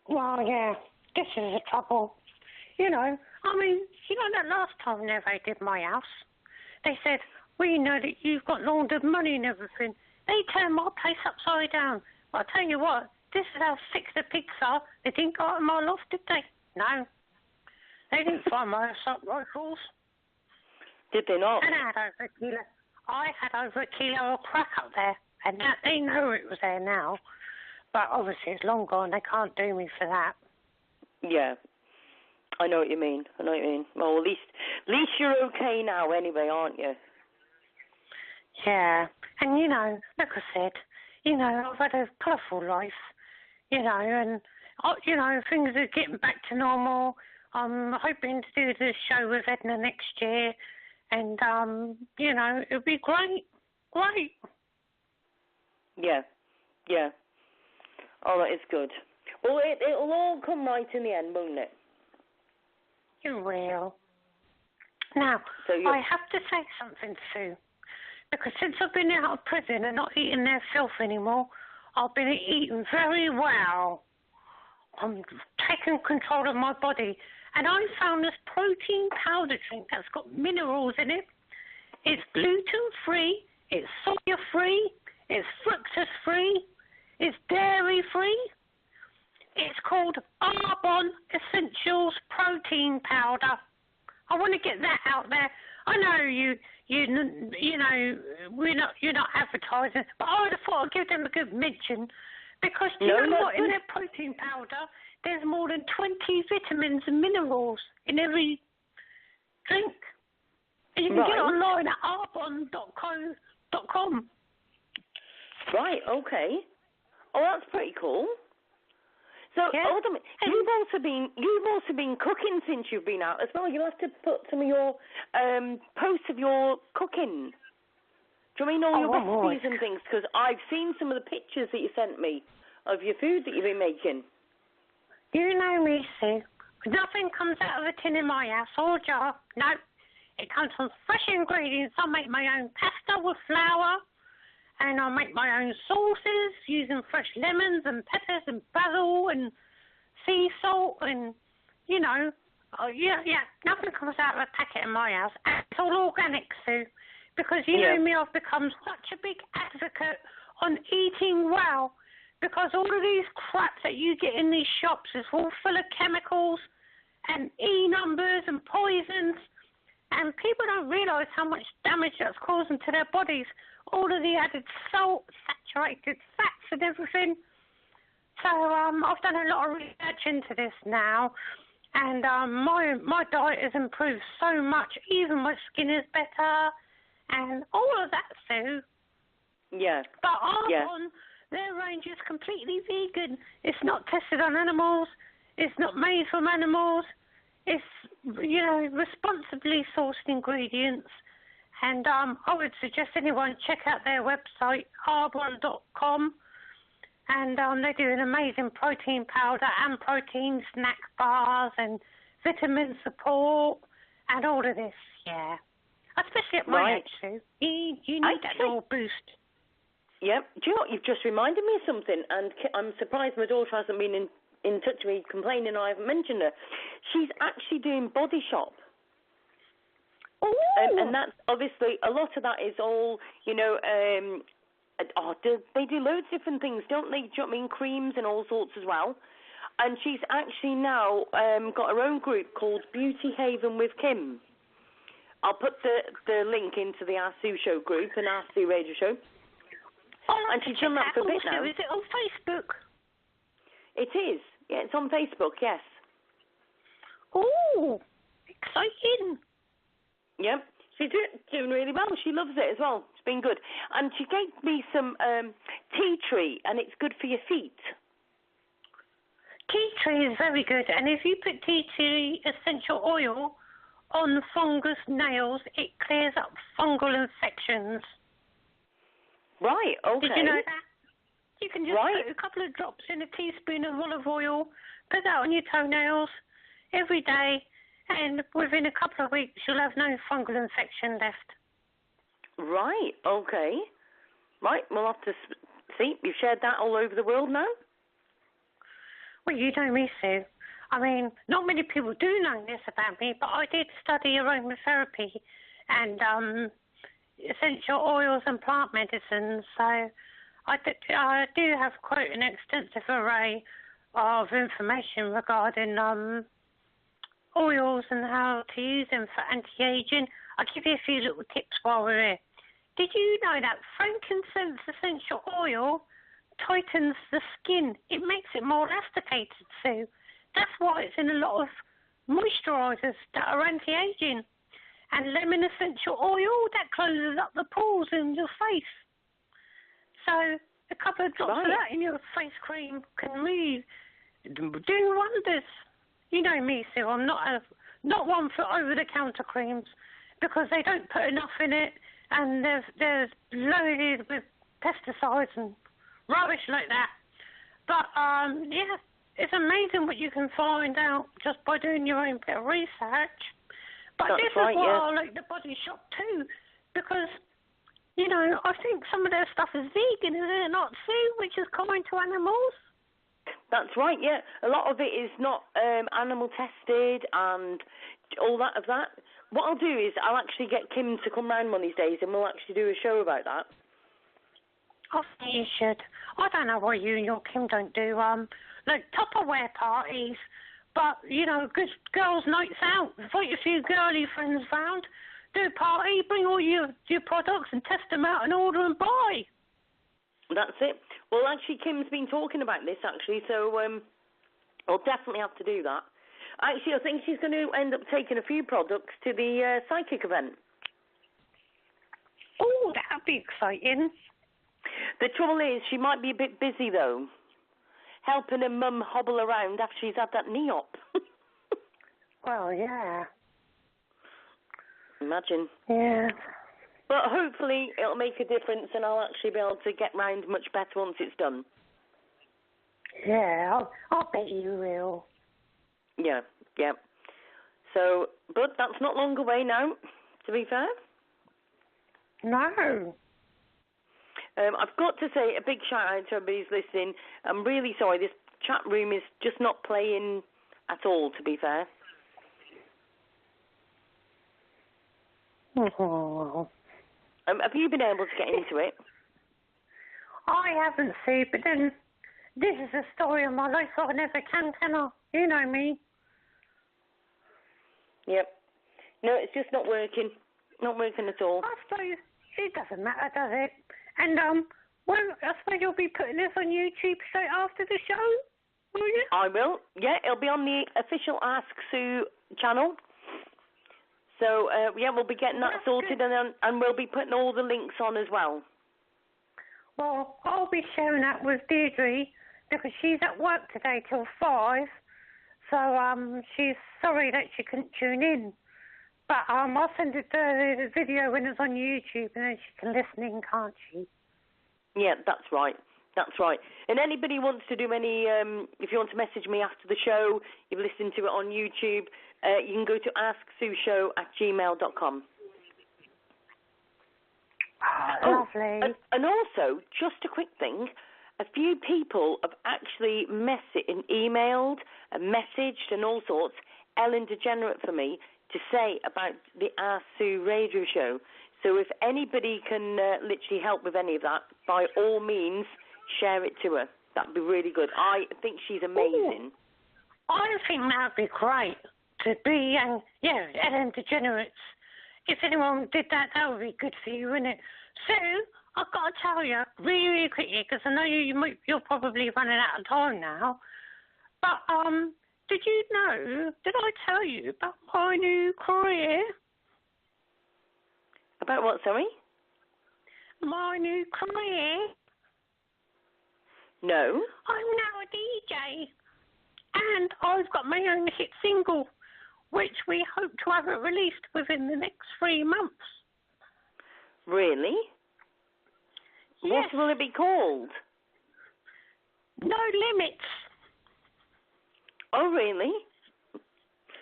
Well, yeah, this is the trouble. That last time they did my house, they said, we know that you've got laundered money and everything. They turned my place upside down. But I'll tell you what, this is how sick the pigs are. They didn't go out of my loft, did they? No. They didn't find my assault rifles. Did they not? And I had over a kilo of crack up there, and they know it was there now. But obviously it's long gone. They can't do me for that. Yeah. I know what you mean. Well, at least you're okay now anyway, aren't you? Yeah. And, like I said, I've had a colourful life, and, things are getting back to normal. I'm hoping to do the show with Edna next year, and, it'll be great. Great. Yeah. Oh, that is good. Well, it'll all come right in the end, won't it? You will. Now, I have to say something, Sue, because since I've been out of prison and not eating their filth anymore, I've been eating very well. I'm taking control of my body, and I found this protein powder drink that's got minerals in it. It's gluten-free, it's soya-free, it's fructose-free, it's dairy-free. It's called Arbonne Essentials Protein Powder. I want to get that out there. I know you know, you're not advertising, but I would have thought I'd give them a good mention because do you know what? In their protein powder, there's more than 20 vitamins and minerals in every drink. And you can get it online at arbonne.com. Right, okay. Oh, that's pretty cool. So, ultimately, you've also been cooking since you've been out as well. You'll have to put some of your posts of your cooking. Do you mean all your recipes and things? Because I've seen some of the pictures that you sent me of your food that you've been making. You know me, Sue. Nothing comes out of a tin in my house or jar. No, it comes from fresh ingredients. I make my own pasta with flour. And I make my own sauces using fresh lemons and peppers and basil and sea salt and, you know, nothing comes out of a packet in my house. And it's all organic, Sue, because you know me, I've become such a big advocate on eating well because all of these crap that you get in these shops is all full of chemicals and E numbers and poisons, and people don't realise how much damage that's causing to their bodies. All of the added salt, saturated fats and everything. So I've done a lot of research into this now, and my diet has improved so much. Even my skin is better, and all of that, Sue. Yeah. But Arbonne, their range is completely vegan. It's not tested on animals. It's not made from animals. It's, you know, responsibly sourced ingredients. And I would suggest anyone check out their website, arbonne.com. And they do an amazing protein powder and protein snack bars and vitamin support and all of this, especially at my age, Sue. You need that little boost. Yep. Do you know what? You've just reminded me of something, and I'm surprised my daughter hasn't been in touch with me complaining I haven't mentioned her. She's actually doing Body Shop. And that's obviously, a lot of that is all, you know, they do loads of different things, don't they? Do you know what I mean? Creams and all sorts as well. And she's actually now got her own group called Beauty Haven with Kim. I'll put the link into the Our Sue Show group and Our Sue Radio Show. And she's done that for a bit now. Is it on Facebook? It is. Yeah, it's on Facebook, yes. Oh, exciting. Yep, she's doing really well. She loves it as well. It's been good. And she gave me some tea tree, and it's good for your feet. Tea tree is very good, and if you put tea tree essential oil on fungus nails, it clears up fungal infections. Right, okay. Did you know that? You can just put a couple of drops in a teaspoon of olive oil, put that on your toenails every day, and within a couple of weeks, you'll have no fungal infection left. Right, okay. Right, we'll have to see. You've shared that all over the world now? Well, you know me, Sue. I mean, not many people do know this about me, but I did study aromatherapy and essential oils and plant medicines, so I do have quite an extensive array of information regarding oils and how to use them for anti-aging. I'll give you a few little tips while we're here. Did you know that frankincense essential oil tightens the skin? It makes it more elasticated, Sue. That's why it's in a lot of moisturisers that are anti-aging. And lemon essential oil, that closes up the pores in your face. So a couple of drops of that in your face cream can really do wonders. You know me, Sue. I'm not one for over-the-counter creams because they don't put enough in it, and they're loaded with pesticides and rubbish like that. But it's amazing what you can find out just by doing your own bit of research. But this is why I like the Body Shop too, because, you know, I think some of their stuff is vegan, is it not, Sue, which is kind to animals? That's right, yeah. A lot of it is not animal tested and all that of that. what I'll do is I'll actually get Kim to come round one of these days and we'll actually do a show about that. I think you should. I don't know why you and your Kim don't do, like, Tupperware parties, but, you know, good girls' nights out. Invite a few girly friends round, do a party, bring all your products and test them out and order and buy. That's it. Well, actually, Kim's been talking about this, actually, so I'll definitely have to do that. Actually, I think she's going to end up taking a few products to the psychic event. Oh, that would be exciting. The trouble is, she might be a bit busy, though, helping her mum hobble around after she's had that knee op. Well, yeah. Imagine. Yeah. But hopefully it'll make a difference and I'll actually be able to get round much better once it's done. Yeah, I'll bet you will. Yeah. So, but that's not long away now, to be fair. No. I've got to say a big shout out to everybody who's listening. I'm really sorry, this chat room is just not playing at all, to be fair. Oh. Have you been able to get into it? I haven't, see, but then this is a story of my life, so I never can I? You know me. Yep. No, it's just not working. Not working at all. I suppose it doesn't matter, does it? And, well, I suppose you'll be putting this on YouTube straight after the show, will you? I will. Yeah, it'll be on the official Ask Sue channel. So, yeah, we'll be getting that sorted and we'll be putting all the links on as well. Well, I'll be sharing that with Deirdre because she's at work today till 5. So, she's sorry that she couldn't tune in. But I'll send it the video when it's on YouTube and then she can listen in, can't she? Yeah, that's right. That's right. And anybody wants to do any, if you want to message me after the show, you've listened to it on YouTube, you can go to asksueshow@gmail.com. Oh, lovely. And also, just a quick thing, a few people have actually emailed and messaged and all sorts, Ellen Degenerate for me, to say about the Ask Sue radio show. So if anybody can literally help with any of that, by all means, share it to her. That'd be really good. I think she's amazing. Ooh, I think that'd be great to be, Ellen DeGenerates. If anyone did that, that would be good for you, wouldn't it? Sue, I've got to tell you really quickly, because I know you're probably running out of time now, but did I tell you about my new career? About what, sorry? My new career. No. I'm now a DJ. And I've got my own hit single, which we hope to have it released within the next 3 months. Really? Yes. What will it be called? No Limits. Oh, really?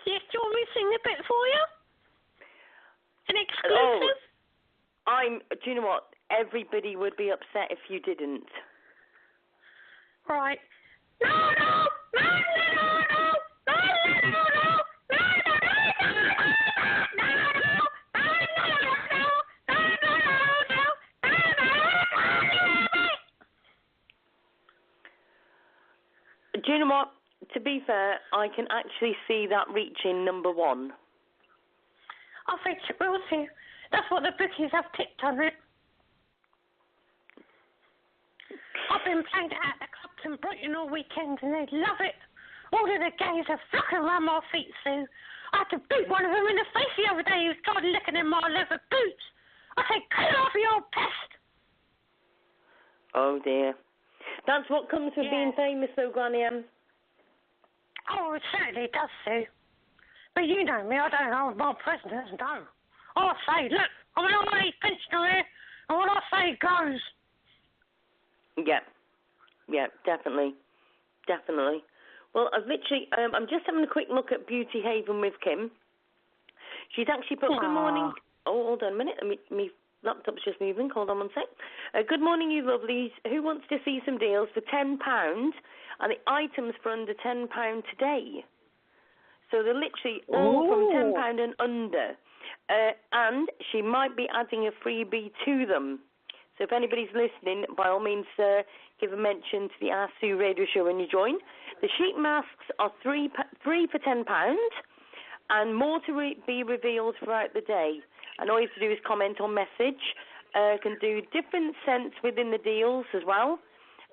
Yes, do you want me to sing a bit for you? An exclusive? Do you know what? Everybody would be upset if you didn't. Right. No, no, no, no, no, no, no, no, no, do you know what? To be fair, I can actually see that reaching number 1. I think it will too. That's what the bookies have tipped on it. I've been playing it at the clubs in Brighton all weekend and they love it. All of the gays are flocking around my feet, Sue. I had to beat one of them in the face the other day who started licking in my leather boots. I said, "Cut off, you old pest." Oh, dear. That's what comes with being famous, though, Granny Ann. Oh, it certainly does, Sue. But you know me, I don't hold my prisoners, no. I say, look, I'm an old age pensioner here, and what I say goes. Yeah, definitely. Well, I've literally, I'm just having a quick look at Beauty Haven with Kim. She's actually put, good morning. Oh, hold on a minute. My laptop's just moving. Hold on one sec. Good morning, you lovelies. Who wants to see some deals for £10 and the items for under £10 today? So they're literally all from £10 and under. and she might be adding a freebie to them. So if anybody's listening, by all means, give a mention to the Ask Sue radio show when you join. The sheet masks are three for £10, and more to be revealed throughout the day. And all you have to do is comment on message. Can do different scents within the deals as well.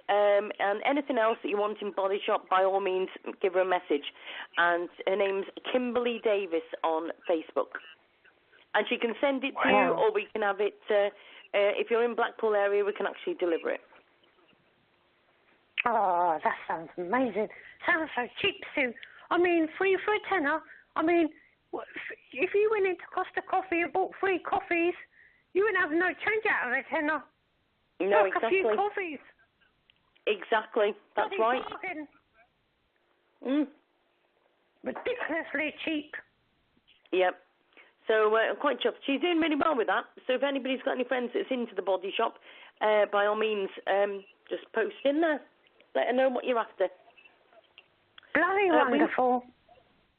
And anything else that you want in Body Shop, by all means, give her a message. And her name's Kimberly Davis on Facebook. And she can send it to you, or we can have it, if you're in Blackpool area, we can actually deliver it. Oh, that sounds amazing. Sounds so cheap, Sue. I mean, free for a tenner. I mean, if you went into Costa Coffee and bought 3 coffees, you wouldn't have no change out of a tenner. No, like exactly. A few coffees. Exactly, that's right. Ridiculously cheap. Yep. So I'm quite chuffed. She's doing really well with that. So if anybody's got any friends that's into the Body Shop, by all means, just post in there. Let her know what you're after. Bloody wonderful.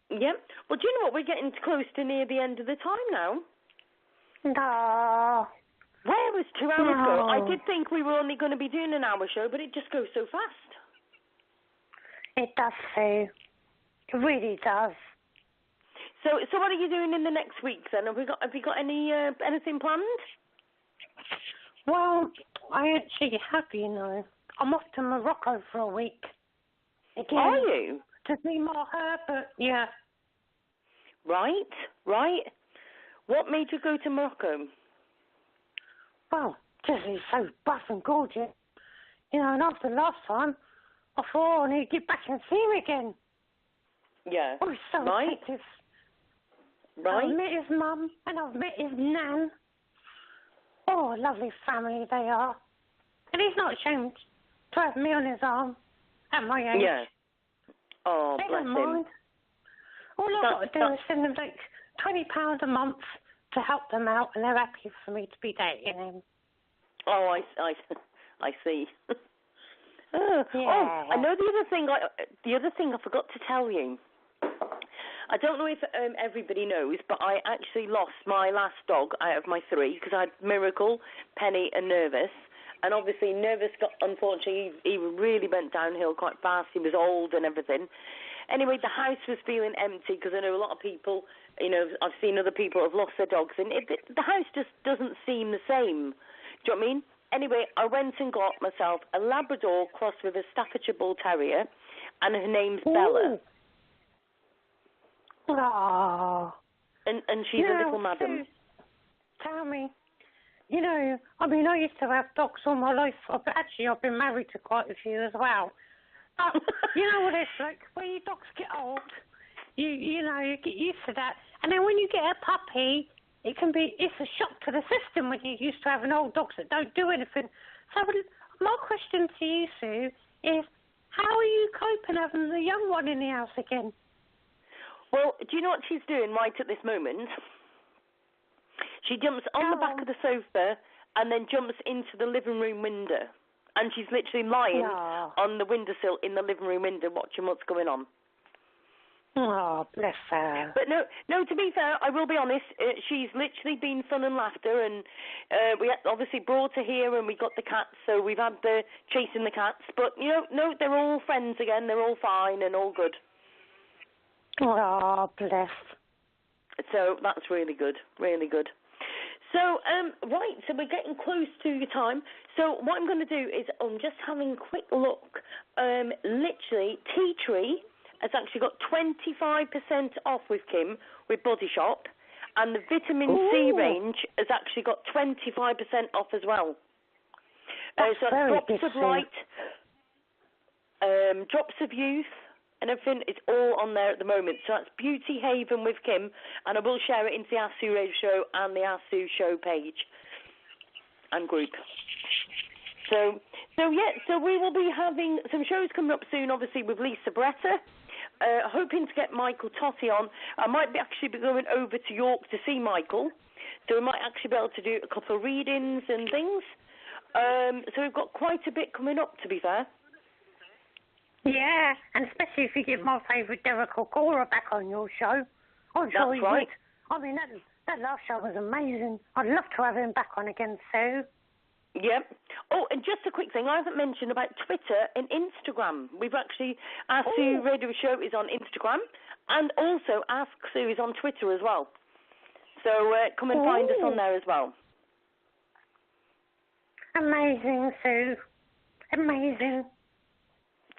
Yep. Well, do you know what? We're getting close to near the end of the time now. No. Where was 2 hours ago? I did think we were only going to be doing an hour show, but it just goes so fast. It does, Sue. It really does. So what are you doing in the next week then? Have you got anything planned? Well, I actually have, you know. I'm off to Morocco for a week. Again. Are you? To see more her, but yeah. Right. What made you go to Morocco? Well, just he's so buff and gorgeous. You know, and after last time, I thought I need to get back and see him again. Yeah. Oh, he's so attractive. Right. I've met his mum and I've met his nan. Oh, a lovely family they are. And he's not ashamed to have me on his arm at my age. Yeah. Oh, they bless don't him. mind. All I've got to do is send them like £20 a month to help them out, and they're happy for me to be dating him. Oh, I see. Yeah. Oh, I know the other thing I forgot to tell you. I don't know if everybody knows, but I actually lost my last dog out of my 3 because I had Miracle, Penny, and Nervous. And obviously, Nervous unfortunately, he really went downhill quite fast. He was old and everything. Anyway, the house was feeling empty because I know a lot of people, you know, I've seen other people have lost their dogs, and the house just doesn't seem the same. Do you know what I mean? Anyway, I went and got myself a Labrador crossed with a Staffordshire Bull Terrier, and her name's Bella. Oh. And she's a little madam. Tell me. You know, I mean, I used to have dogs all my life. Actually, I've been married to quite a few as well. But you know what it's like? When your dogs get old, you know, you get used to that. And then when you get a puppy, it's a shock to the system when you're used to having old dogs that don't do anything. So my question to you, Sue, is how are you coping having the young one in the house again? Well, do you know what she's doing right at this moment? She jumps on the back of the sofa and then jumps into the living room window. And she's literally lying on the windowsill in the living room window watching what's going on. Oh, bless her. But no, to be fair, I will be honest, she's literally been fun and laughter, and we obviously brought her here and we got the cats, so we've had the chasing the cats. But, you know, no, they're all friends again, they're all fine and all good. Oh, bless. So that's really good, really good. So, right, so we're getting close to your time. So what I'm going to do is I'm just having a quick look. Literally, Tea Tree has actually got 25% off with Kim with Body Shop, and the Vitamin C range has actually got 25% off as well. So Drops of Light, Drops of Youth, and everything is all on there at the moment. So that's Beauty Haven with Kim, and I will share it into the Ask Sue Radio Show and the Ask Sue Show page and group. So we will be having some shows coming up soon, obviously, with Lisa Beretta. Hoping to get Michael Totti on. I might actually be going over to York to see Michael, so we might actually be able to do a couple of readings and things. So we've got quite a bit coming up, to be fair. Yeah, and especially if you get my favourite Derek O'Gora back on your show. I'm sure he would. I mean, That last show was amazing. I'd love to have him back on again, Sue. Yep. Oh, and just a quick thing, I haven't mentioned about Twitter and Instagram. We've actually, our Sue Radio Show is on Instagram, and also Ask Sue is on Twitter as well. So come and find us on there as well. Amazing, Sue. Amazing.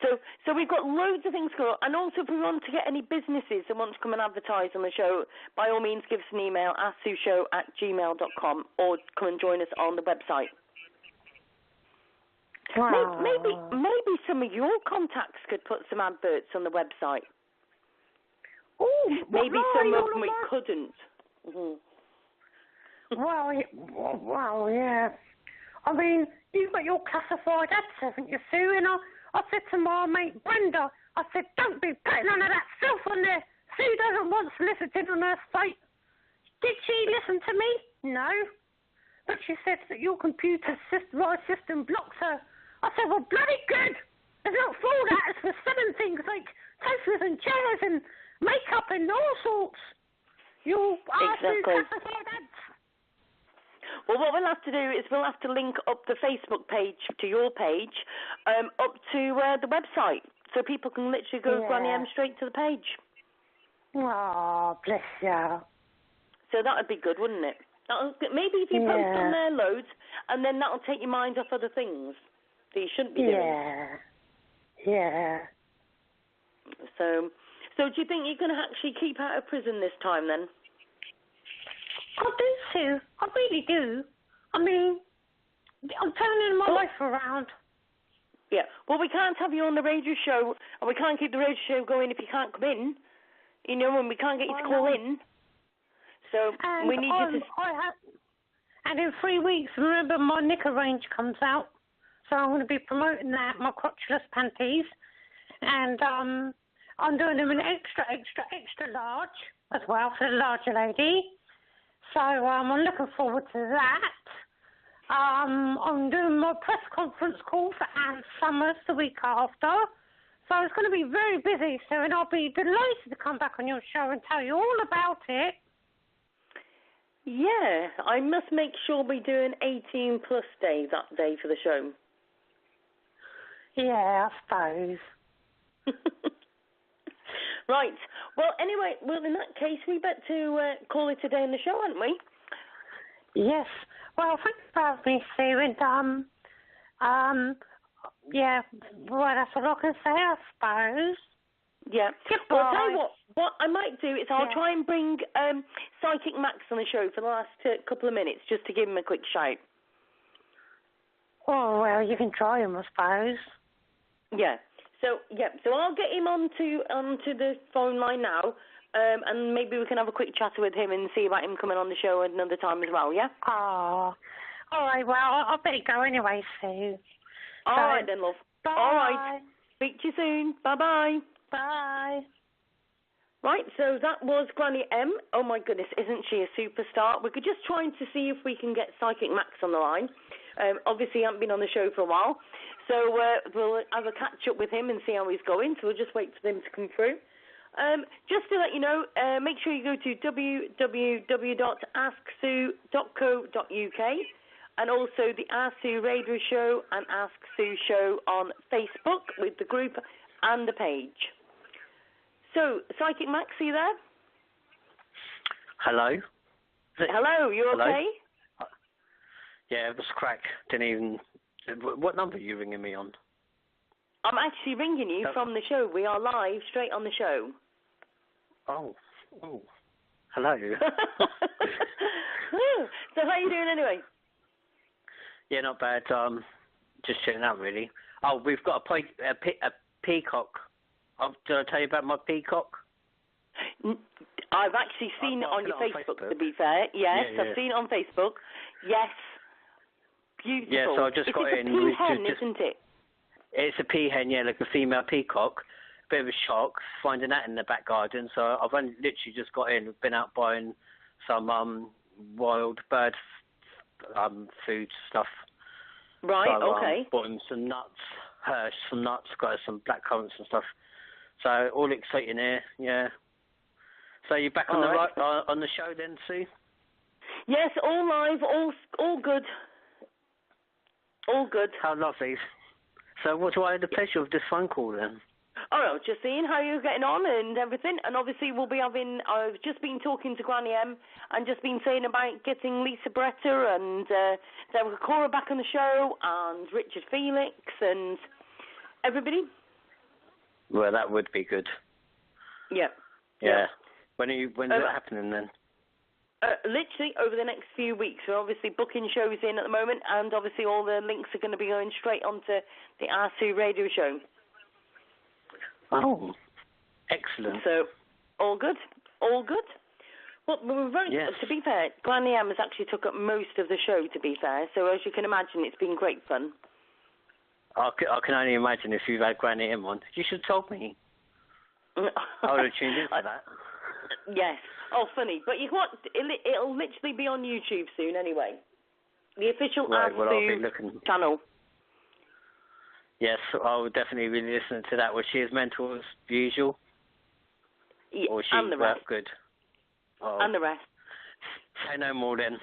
So we've got loads of things going on. And also, if we want to get any businesses that want to come and advertise on the show, by all means, give us an email, asksueshow@gmail.com, or come and join us on the website. Wow. Maybe some of your contacts could put some adverts on the website. Oh, maybe some of them we couldn't. Mm-hmm. Well, yeah. I mean, you've got your classified ads, haven't you, Sue? And I said to my mate Brenda, I said, don't be putting none of that stuff on there. Sue doesn't want soliciting on her site. Did she listen to me? No. But she said that your computer system blocks her. I said, well, bloody good. It's not for that. It's for selling things like sofas and chairs and makeup and all sorts. You are classified ads. Well, what we'll have to do is we'll have to link up the Facebook page to your page, up to the website, so people can literally go Granny M straight to the page. Oh, bless you. So that would be good, wouldn't it? Maybe if you post on there loads, and then that'll take your mind off other things that you shouldn't be doing. Yeah. So do you think you're going to actually keep out of prison this time then? I do, Sue. I really do. I mean, I'm turning my life around. Yeah. Well, we can't have you on the radio show, and we can't keep the radio show going if you can't come in. You know, and we can't get you to call in. So we need you to... And in 3 weeks, remember, my knicker range comes out. So I'm going to be promoting that, my crotchless panties. And I'm doing them in extra large as well for the larger lady. So I'm looking forward to that. I'm doing my press conference call for Anne Summers the week after. So it's going to be very busy, so and I'll be delighted to come back on your show and tell you all about it. Yeah, I must make sure we do an 18 plus day that day for the show. Yeah, I suppose. Right. Well, anyway, in that case, we better call it a day in the show, aren't we? Yes. Well, thanks for having me, Sue. And, yeah, well, that's all I can say, I suppose. Yeah. Goodbye. Well, I'll tell you what I might do is I'll try and bring Psychic Max on the show for the last couple of minutes, just to give him a quick shout. Oh, well, you can try him, I suppose. Yeah. So I'll get him onto the phone line now, and maybe we can have a quick chat with him and see about him coming on the show at another time as well, yeah? Oh, all right, well, I'll better go anyway, Sue. All right then, love. Bye. All right. Speak to you soon. Bye-bye. Bye. Right, so that was Granny M. Oh, my goodness, isn't she a superstar? We're just trying to see if we can get Psychic Max on the line. Obviously, he hasn't been on the show for a while. So we'll have a catch-up with him and see how he's going. So we'll just wait for them to come through. Just to let you know, make sure you go to www.asksue.co.uk and also the Ask Sue Radio Show and Ask Sue Show on Facebook with the group and the page. So, Psychic Max, are you there? Hello? Hello, you okay? Yeah, it was crack. Didn't even... What number are you ringing me on? I'm actually ringing you from the show. We are live, straight on the show. Oh. Hello. So how are you doing anyway? Yeah, not bad. Just chilling out, really. Oh, we've got a peacock. Did I tell you about my peacock? I've actually seen it on your Facebook, to be fair. Yes, yeah. I've seen it on Facebook. Yes. Beautiful. Yeah, so I just got in. It's a peahen, isn't it? It's a peahen, yeah, like a female peacock. Bit of a shock finding that in the back garden. So I've only literally just got in. Been out buying some wild bird food stuff. Right. So, okay. Bought him some nuts. Got some black currants and stuff. So all exciting here, yeah. So you're back on on the show then, Sue? Yes, all live, all good. All good. How lovely. So what do I have the pleasure of this phone call then? Oh, no, just seeing how you're getting on and everything. And obviously we'll be having, I've just been talking to Granny M and just been saying about getting Lisa Beretta and Deborah Cora back on the show and Richard Felix and everybody. Well, that would be good. Yeah. Yeah. When's it happening then? Literally over the next few weeks. We're obviously booking shows in at the moment, and obviously all the links are going to be going straight onto the R2 radio show. Oh, excellent. So, all good. All good. Well, we're very, to be fair, Granny M has actually took up most of the show, to be fair. So, as you can imagine, it's been great fun. I can only imagine if you've had Granny M on. You should have told me. I would have tuned in for that. Yes. Oh, funny. But you know what? It'll literally be on YouTube soon anyway. The official R2 channel. Yes, I will definitely be listening to that. Was she as mental as usual? Yeah, or she and the rest. Good? Oh. And the rest. Say no more then.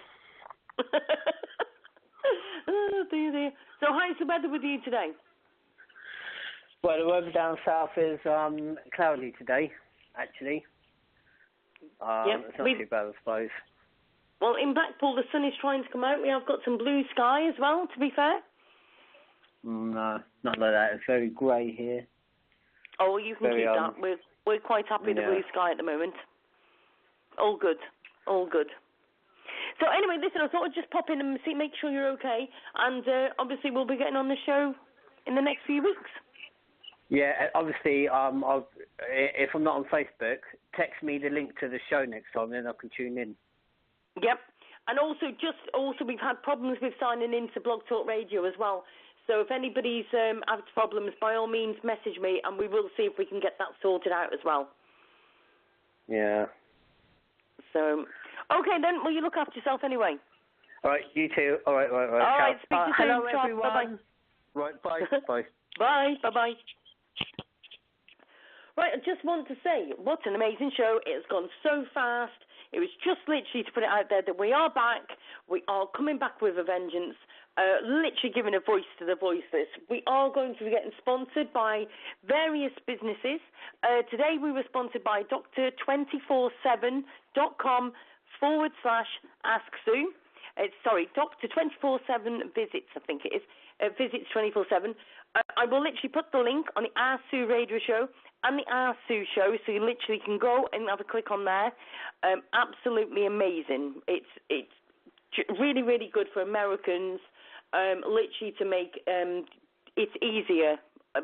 Oh, dear. So how's the weather with you today? Well, the weather down south is cloudy today, actually. It's not too bad, I suppose. Well, in Blackpool, the sun is trying to come out. We have got some blue sky as well, to be fair. No, not like that. It's very grey here. Oh, well, you can keep that. We're quite happy with the blue sky at the moment. All good. All good. So anyway, listen, I thought I'd just pop in and make sure you're okay. And obviously we'll be getting on the show in the next few weeks. Yeah, obviously, if I'm not on Facebook, text me the link to the show next time, then I can tune in. Yep. And also we've had problems with signing into Blog Talk Radio as well. So if anybody's had problems, by all means message me and we will see if we can get that sorted out as well. Yeah. So, okay then, well you look after yourself anyway. All right, you too. All right. All right, speak to you soon. Hello everyone. Bye-bye. Right, bye. Bye. Bye. Right, I just want to say, what an amazing show. It's gone so fast. It was just literally to put it out there that we are back. We are coming back with a vengeance. Literally giving a voice to the voiceless. We are going to be getting sponsored by various businesses. Today we were sponsored by Dr247.com/AskSue. Dr247 Visits, I think it is. Visits 24/7. I will literally put the link on the R Sue radio show and the R Sue show, so you literally can go and have a click on there. Absolutely amazing. It's really, really good for Americans. Literally to make it easier,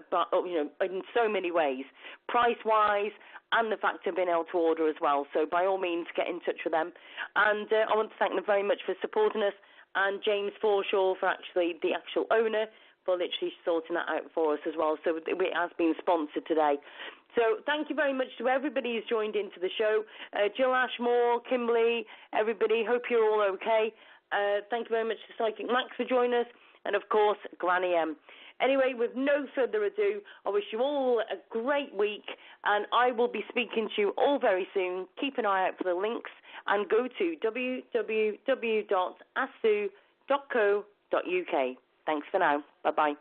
but in so many ways, price-wise, and the fact of being able to order as well. So by all means, get in touch with them. And I want to thank them very much for supporting us, and James Forshaw for the actual owner, for literally sorting that out for us as well. So it has been sponsored today. So thank you very much to everybody who's joined into the show. Jill Ashmore, Kimberly, everybody, hope you're all okay. Thank you very much to Psychic Max for joining us, and of course, Granny M. Anyway, with no further ado, I wish you all a great week, and I will be speaking to you all very soon. Keep an eye out for the links, and go to www.asu.co.uk. Thanks for now. Bye-bye.